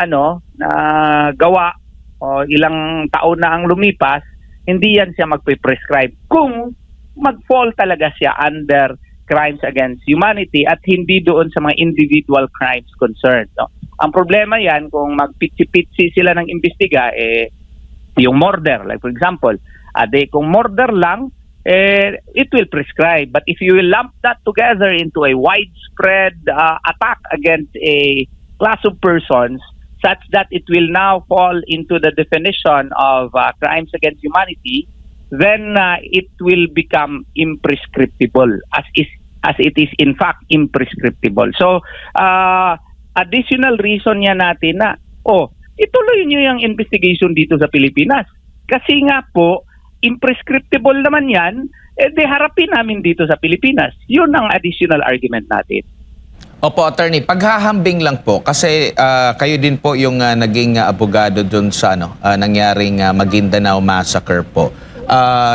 gawa o ilang taon na ang lumipas, hindi yan siya magpe-prescribe kung mag-fall talaga siya under crimes against humanity at hindi doon sa mga individual crimes concerned. No? Ang problema yan kung magpitsi-pitsi sila ng imbestiga, yung murder, like for example, kung murder lang, it will prescribe. But if you will lump that together into a widespread attack against a class of persons such that it will now fall into the definition of crimes against humanity, then it will become imprescriptible as it is in fact imprescriptible. So, additional reason niya natin na, ituloy niyo yung investigation dito sa Pilipinas. Kasi nga po, imprescriptible naman yan, harapin namin dito sa Pilipinas. Yun ang additional argument natin. Opo, attorney, paghahambing lang po kasi kayo din po yung naging abogado doon sa nangyaring Maguindanao Massacre po.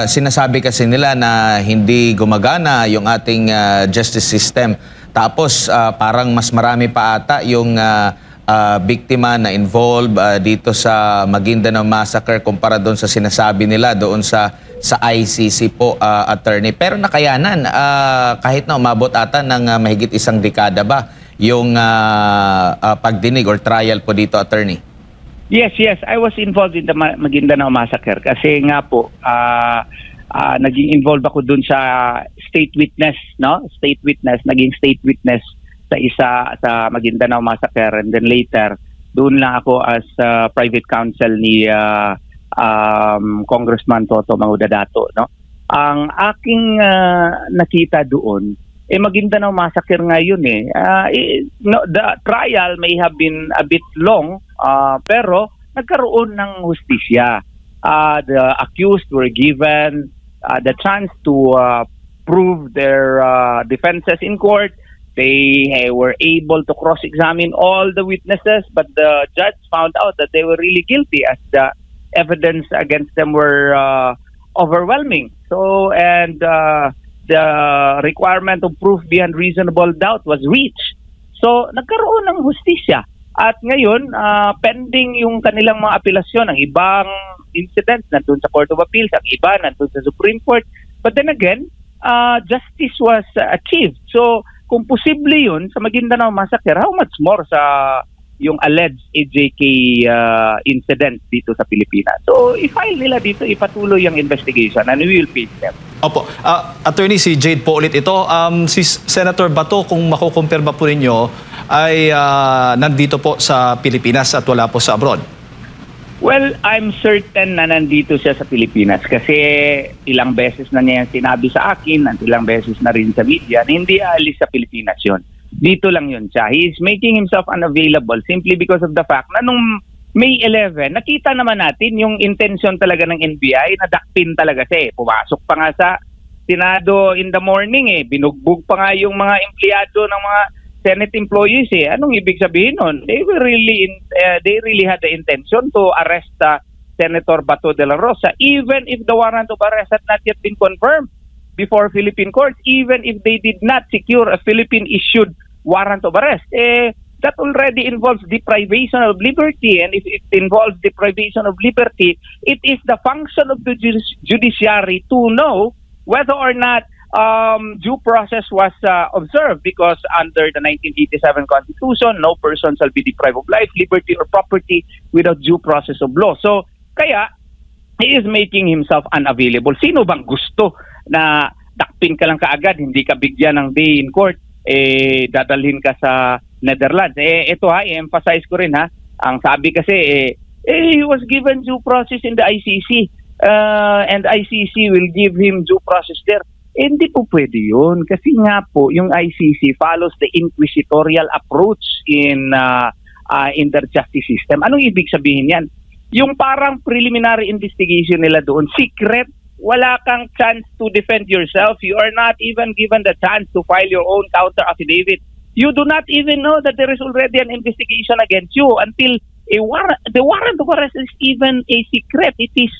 Sinasabi kasi nila na hindi gumagana yung ating justice system. Tapos parang mas marami pa ata yung biktima na involved dito sa Maguindanao Massacre kumpara doon sa sinasabi nila doon sa ICC po, attorney. Pero nakayanan, kahit na umabot ata ng mahigit isang dekada ba yung pagdinig or trial po dito, attorney? Yes. I was involved in the Maguindanao Massacre kasi nga po, naging involved ako dun sa state witness, no? Naging state witness sa Maguindanao Massacre, and then later doon lang ako as private counsel ni Congressman Toto Mangudadato, no? Ang aking nakita doon, Maguindanao Massacre ngayon the trial may have been a bit long, pero nagkaroon ng hustisya. The accused were given the chance to prove their defenses in court. They were able to cross-examine all the witnesses, but the judge found out that they were really guilty as the evidence against them were overwhelming. So, and the requirement of proof beyond reasonable doubt was reached. So, nagkaroon ng hustisya. At ngayon, pending yung kanilang mga apelasyon, ang ibang incidents nandun sa Court of Appeals, ang iba nandun sa Supreme Court. But then again, justice was achieved. So, kung posible yun sa Maguindanao Massacre, how much more sa yung alleged AJK incident dito sa Pilipinas. So, i-file nila dito, ipatuloy yung investigation and we will face them. Opo. Attorney, si Jade po ulit ito. Si Senator Bato, kung makukumpirma po ninyo, ay nandito po sa Pilipinas at wala po sa abroad. Well, I'm certain na nandito siya sa Pilipinas kasi ilang beses na niya sinabi sa akin at ilang beses na rin sa media na hindi aalis sa Pilipinas yun. Dito lang yun siya. He is making himself unavailable simply because of the fact na nung May 11, nakita naman natin yung intention talaga ng NBI na dakpin talaga siya. Pumasok pa nga sa Senado in the morning binugbog pa nga yung mga empleyado ng mga Senate employees Anong ibig sabihin nun? They really had the intention to arrest Senator Bato de la Rosa even if the warrant of arrest had not yet been confirmed before Philippine courts, even if they did not secure a Philippine-issued warrant of arrest. That already involves deprivation of liberty, and if it involves deprivation of liberty, it is the function of the judiciary to know whether or not due process was observed, because under the 1987 Constitution, no person shall be deprived of life, liberty, or property without due process of law. So, kaya, he is making himself unavailable. Sino bang gusto na dakpin ka lang kaagad, hindi ka bigyan ng day in court, dadalhin ka sa Netherlands? Ito i-emphasize ko rin ang sabi kasi, he was given due process in the ICC, and ICC will give him due process there. Hindi po pwede yun. Kasi nga po, yung ICC follows the inquisitorial approach in their justice system. Anong ibig sabihin yan? Yung parang preliminary investigation nila doon, secret, wala kang chance to defend yourself. You are not even given the chance to file your own counter affidavit. You do not even know that there is already an investigation against you until the warrant of arrest is even a secret. It is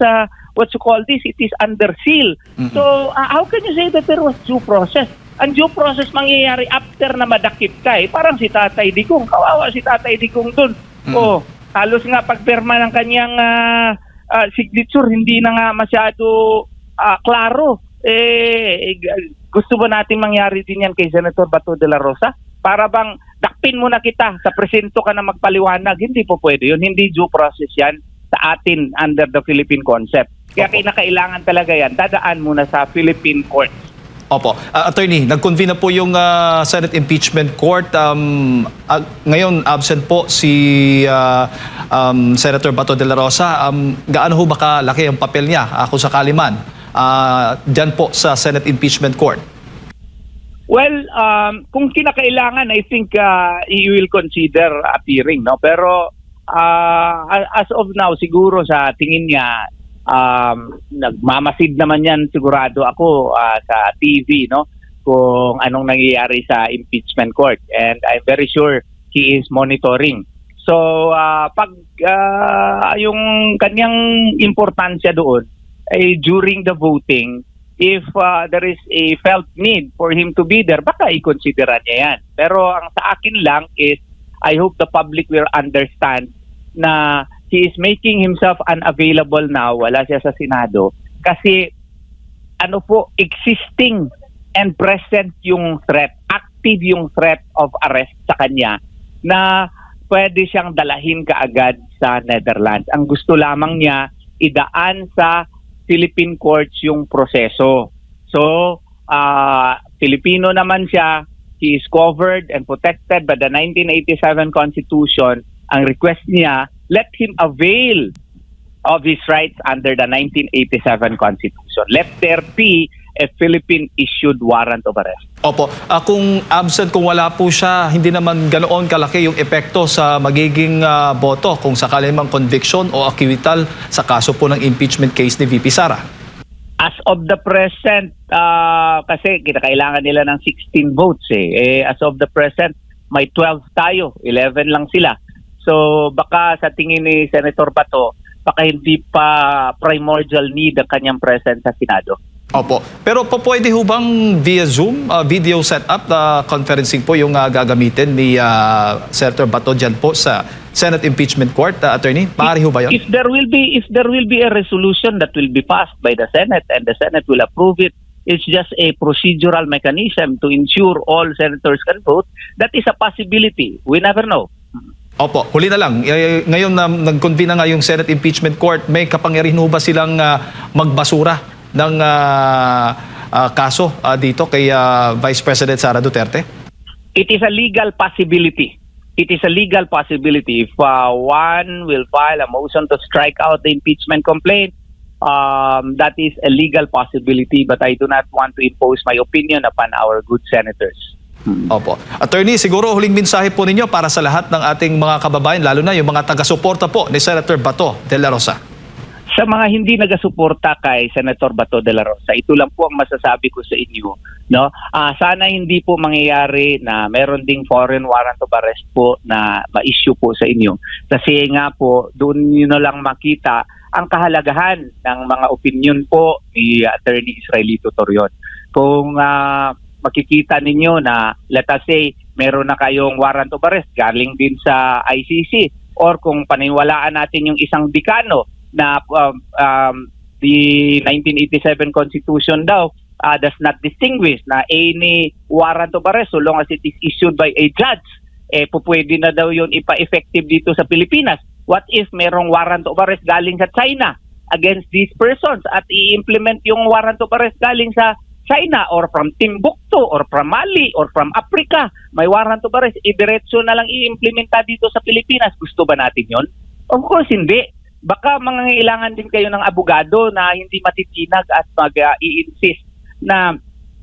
what you call this, it is under seal. Mm-hmm. So, how can you say that there was due process? Ang due process mangyayari after na madakip ka Parang si Tatay Digong. Kawawa si Tatay Digong dun. Mm-hmm. Halos nga pagpirma ng kanyang signature, hindi na nga masyado klaro. Gusto ba natin mangyari din yan kay Senator Bato de la Rosa? Para bang dakpin mo na kita, sa presento ka na magpaliwanag? Hindi po pwede yun. Hindi due process yan sa atin under the Philippine concept. Kaya kinakailangan talaga yan, dadaan muna sa Philippine court. Opo. Attorney, nag-convene na po yung Senate Impeachment Court. Ngayon, absent po si Senator Bato de la Rosa. Gaano ho ba kalaki ang papel niya kung sakali man dyan po sa Senate Impeachment Court? Well, kung kinakailangan, I think he will consider appearing. No? Pero as of now, siguro sa tingin niya, nagmamasid naman yan sigurado ako sa TV, no, kung anong nangyayari sa impeachment court, and I'm very sure he is monitoring. So pag yung kanyang importansya doon ay during the voting, if there is a felt need for him to be there, baka i-consideran niya yan. Pero ang sa akin lang is I hope the public will understand na he is making himself unavailable now, wala siya sa Senado, kasi existing and present yung threat, active yung threat of arrest sa kanya na pwede siyang dalahin kaagad sa Netherlands. Ang gusto lamang niya, idaan sa Philippine courts yung proseso. So, Filipino naman siya, he is covered and protected by the 1987 Constitution. Ang request niya, let him avail of his rights under the 1987 Constitution. Let there be a Philippine-issued warrant of arrest. Opo. Kung absent, kung wala po siya, hindi naman ganoon kalaki yung epekto sa magiging boto kung sakali mang conviction o acquittal sa kaso po ng impeachment case ni VP Sara. As of the present, kasi kailangan nila ng 16 votes as of the present, may 12 tayo, 11 lang sila. So baka sa tingin ni Senator Bato, baka hindi pa primordial need ang kanyang presence sa Senado. Opo. Pero pwede ho bang via Zoom, video setup, conferencing po yung gagamitin ni Senator Bato dyan po sa Senate Impeachment Court, Attorney? Maaari ho ba yun? If there will be a resolution that will be passed by the Senate and the Senate will approve it, it's just a procedural mechanism to ensure all senators can vote. That is a possibility. We never know. Opo, huli na lang. Ngayon na nag-convene na nga yung Senate Impeachment Court, may kapangyarihan ho ba silang magbasura ng kaso dito kay Vice President Sara Duterte? It is a legal possibility. It is a legal possibility. If one will file a motion to strike out the impeachment complaint, that is a legal possibility, but I do not want to impose my opinion upon our good senators. Opo. Attorney, siguro huling mensahe po ninyo para sa lahat ng ating mga kababayan, lalo na yung mga taga-suporta po ni Senator Bato de la Rosa. Sa mga hindi nagasuporta kay Senator Bato de la Rosa, ito lang po ang masasabi ko sa inyo. No? Sana hindi po mangyayari na meron ding foreign warrant of arrest po na ma-issue po sa inyo. Kasi nga po, doon nyo na lang makita ang kahalagahan ng mga opinion po ni Attorney Israelito Torion. Kung makikita ninyo na, let us say, meron na kayong warrant of arrest galing din sa ICC, or kung paniwalaan natin yung isang dekano na the 1987 Constitution daw does not distinguish na any warrant of arrest so long as it is issued by a judge, pwede na daw yun ipa-effective dito sa Pilipinas. What if merong warrant of arrest galing sa China against these persons at i-implement yung warrant of arrest galing sa China or from Timbuktu or from Mali or from Africa? May warrant of arrest, idiretso na lang i-implementa dito sa Pilipinas. Gusto ba natin yon? Of course, hindi. Baka mangangailangan din kayo ng abogado na hindi matitinag at mag-i-insist na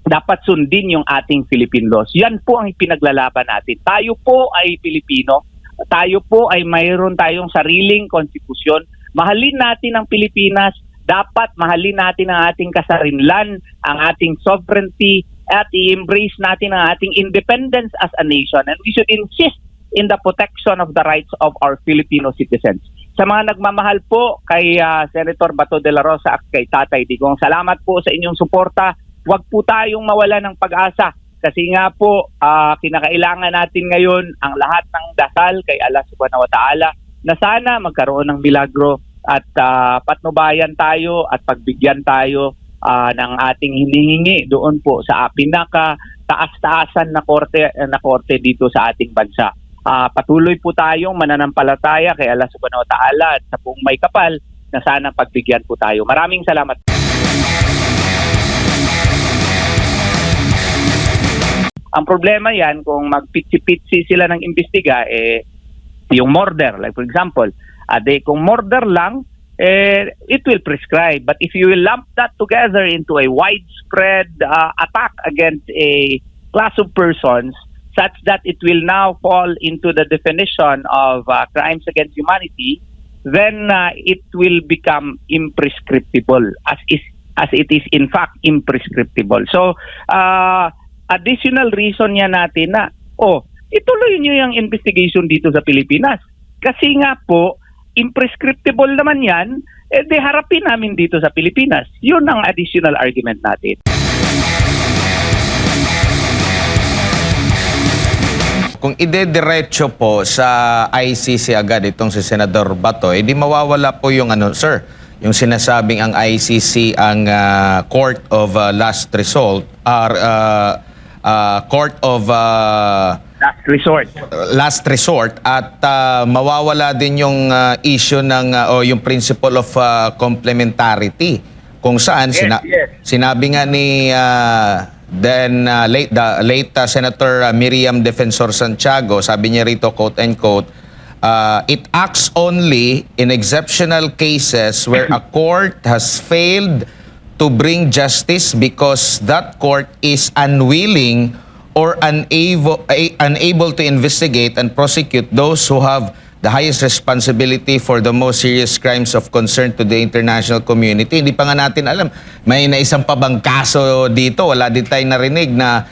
dapat sundin yung ating Philippine laws. Yan po ang pinaglalaban natin. Tayo po ay Pilipino. Tayo po ay mayroon tayong sariling konstitusyon. Mahalin natin ang Pilipinas. Dapat mahalin natin ang ating kasarinlan, ang ating sovereignty, at i-embrace natin ang ating independence as a nation. And we should insist in the protection of the rights of our Filipino citizens. Sa mga nagmamahal po kay Senator Bato de la Rosa at kay Tatay Digong, salamat po sa inyong suporta. Huwag po tayong mawala ng pag-asa kasi nga po kinakailangan natin ngayon ang lahat ng dasal kay Allah Subhanahu wa Ta'ala na sana magkaroon ng milagro at patnubayan tayo at pagbigyan tayo ng ating hinihingi doon po sa pinaka taas-taasan na korte dito sa ating bansa. Patuloy po tayong mananampalataya kay Allah Subhanahu wa Ta'ala at sa buong may kapal na sana pagbigyan po tayo. Maraming salamat. Ang problema yan, kung magpitsi-pitsi sila ng imbestiga, yung murder, like for example, kung murder lang, it will prescribe. But if you will lump that together into a widespread attack against a class of persons, such that it will now fall into the definition of crimes against humanity, then it will become imprescriptible, as it is in fact imprescriptible. So, additional reason niya natin na, ituloy niyo yung investigation dito sa Pilipinas. Kasi nga po, imprescriptible naman yan, harapin namin dito sa Pilipinas. Yun ang additional argument natin. Kung idediretso po sa ICC agad itong si Senador Bato, di mawawala po yung sir, yung sinasabing ang ICC ang court of last resort, court of last resort at mawawala din yung issue ng yung principle of complementarity kung saan sinabi nga ni late Senator Miriam Defensor Santiago, sabi niya rito, quote and quote, it acts only in exceptional cases where a court has failed to bring justice because that court is unwilling or unable to investigate and prosecute those who have the highest responsibility for the most serious crimes of concern to the international community. Hindi pa nga natin alam, may naisang pa bang kaso dito? Wala din tayong narinig na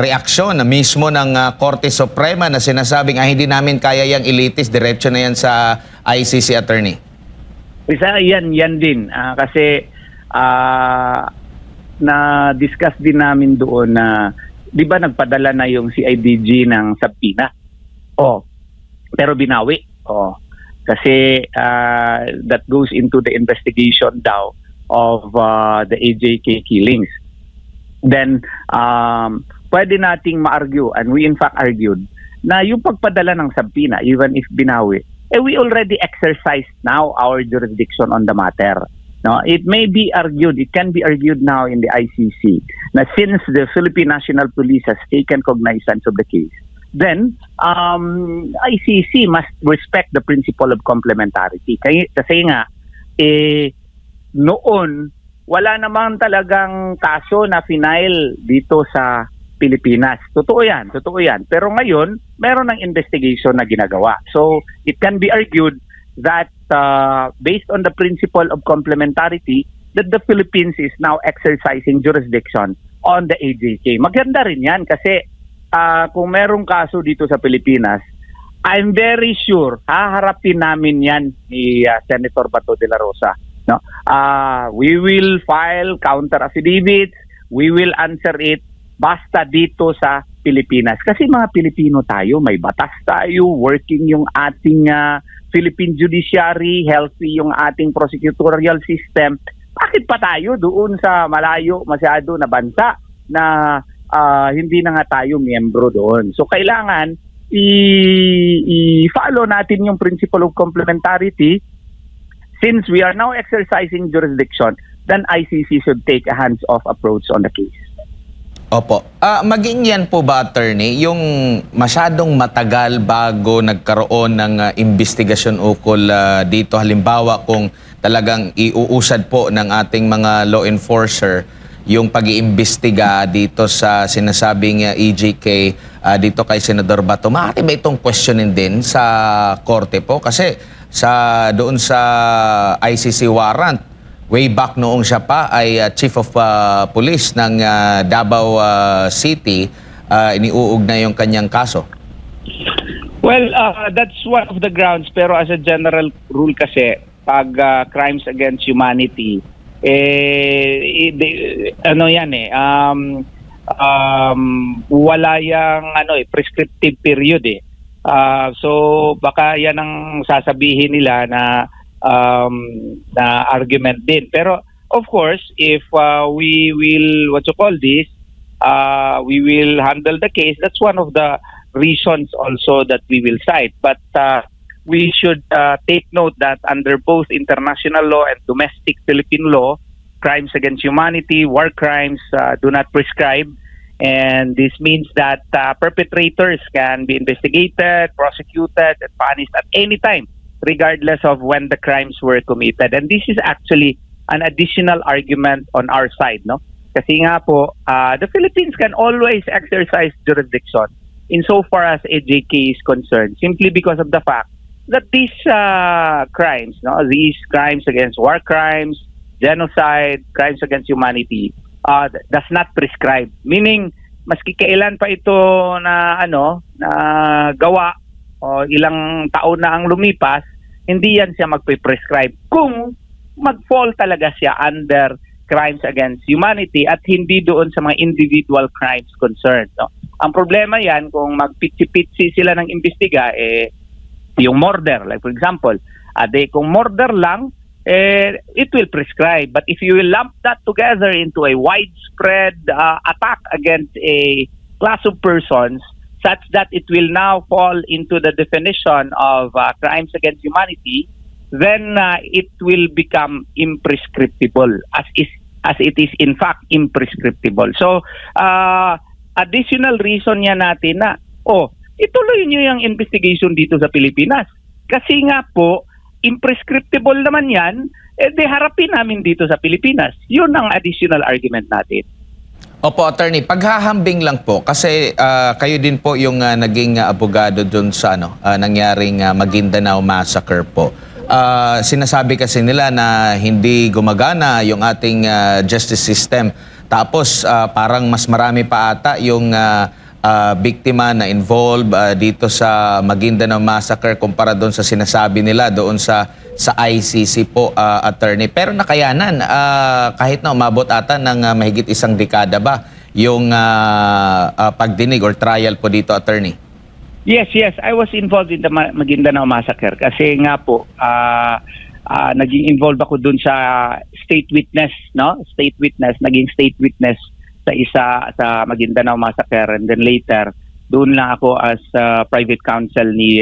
reaksyon na mismo ng Korte Suprema na sinasabing hindi namin kaya yung ilitis, diretso na yan sa ICC, attorney. Isa yan din. Kasi na-discuss din namin doon na, di ba nagpadala na yung CIDG ng subpoena? Pero binawi. Kasi that goes into the investigation daw of the AJK killings. Then, pwede nating ma-argue, and we in fact argued, na yung pagpadala ng subpoena, even if binawi, we already exercised now our jurisdiction on the matter. No, it may be argued, it can be argued now in the ICC, na since the Philippine National Police has taken cognizance of the case, then ICC must respect the principle of complementarity. Kasi nga, noon, wala namang talagang kaso na final dito sa Pilipinas. Totoo yan. Pero ngayon, meron ng investigation na ginagawa. So, it can be argued that based on the principle of complementarity, that the Philippines is now exercising jurisdiction on the AJK. Maganda rin yan kasi kung merong kaso dito sa Pilipinas, I'm very sure haharapin namin yan ni Senator Bato de la Rosa. No? We will file counter affidavits, we will answer it basta dito sa Pilipinas. Kasi mga Pilipino tayo, may batas tayo, working yung ating Philippine judiciary, healthy yung ating prosecutorial system. Bakit pa tayo doon sa malayo masyado na bansa na hindi na nga tayo miyembro doon? So kailangan i-follow natin yung principle of complementarity. Since we are now exercising jurisdiction, then ICC should take a hands-off approach on the case. Opo. Maging yan po ba, attorney, yung masyadong matagal bago nagkaroon ng investigasyon ukol dito? Halimbawa, kung talagang iuusad po ng ating mga law enforcer yung pag-iimbestiga dito sa sinasabing EJK dito kay Senador Bato, maaari ba itong questionin din sa korte po? Kasi doon sa ICC warrant, way back noong siya pa ay Chief of Police ng Davao City, iniuugnay yung kanyang kaso. Well, that's one of the grounds, pero as a general rule kasi, pag crimes against humanity, wala yang prescriptive period so baka yan ang sasabihin nila na argument din. Pero of course, if we will we will handle the case, that's one of the reasons also that we will cite. But we should take note that under both international law and domestic Philippine law, crimes against humanity, war crimes do not prescribe. And this means that perpetrators can be investigated, prosecuted, and punished at any time, regardless of when the crimes were committed. And this is actually an additional argument on our side, no? Kasi nga po, the Philippines can always exercise jurisdiction insofar as AJK is concerned, simply because of the fact that these crimes, these crimes against war crimes, genocide, crimes against humanity, does not prescribe. Meaning, maski kailan pa ito na gawa o ilang taon na ang lumipas, hindi yan siya magpe-prescribe kung mag-fall talaga siya under crimes against humanity at hindi doon sa mga individual crimes concerned. No? Ang problema yan kung magpitsi-pitsi sila ng imbestiga, yung murder, like for example, kung murder lang, it will prescribe. But if you will lump that together into a widespread attack against a class of persons, such that it will now fall into the definition of crimes against humanity, then it will become imprescriptible, as it is in fact imprescriptible. So, additional reason niya natin na, ituloy niyo yung investigation dito sa Pilipinas. Kasi nga po, imprescriptible naman yan, harapin namin dito sa Pilipinas. Yun ang additional argument natin. Opo, attorney, paghahambing lang po kasi kayo din po yung naging abogado dun sa nangyaring Maguindanao Massacre po. Sinasabi kasi nila na hindi gumagana yung ating justice system. Tapos parang mas marami pa ata yung biktima na involved dito sa Maguindanao Massacre kumpara doon sa sinasabi nila doon sa ICC po, attorney. Pero nakayanan, kahit na umabot ata ng mahigit isang dekada ba yung pagdinig or trial po dito, attorney? Yes. I was involved in the Maguindanao Massacre kasi nga po, naging involved ako dun sa state witness, no? Naging state witness sa Maguindanao Massacre, and then later, doon lang ako as private counsel ni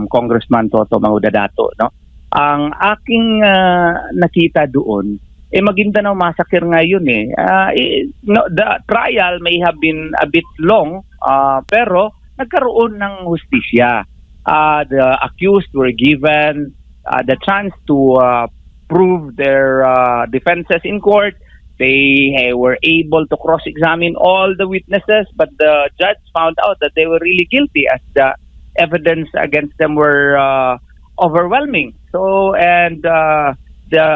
Congressman Toto Mangudadato, no? Ang aking nakita doon, Maguindanao Massacre ngayon the trial may have been a bit long, pero nagkaroon ng hustisya. The accused were given the chance to prove their defenses in court. They were able to cross-examine all the witnesses, but the judge found out that they were really guilty as the evidence against them were overwhelming. So, and the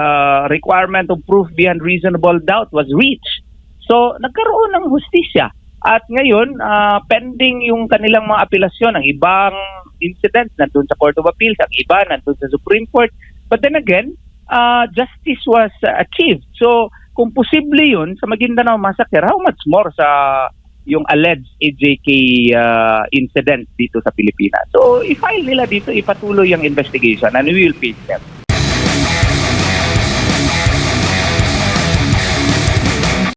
requirement of proof beyond reasonable doubt was reached. So, nagkaroon ng hustisya. At ngayon, pending yung kanilang mga apelasyon, ang ibang incidents nandun sa Court of Appeals, ang iba nandun sa Supreme Court. But then again, justice was achieved. So, kung posible yun sa Maguindanao Massacre, how much more sa yung alleged AJK incident dito sa Pilipinas. So, i-file nila dito, ipatuloy yung investigation and we will face them.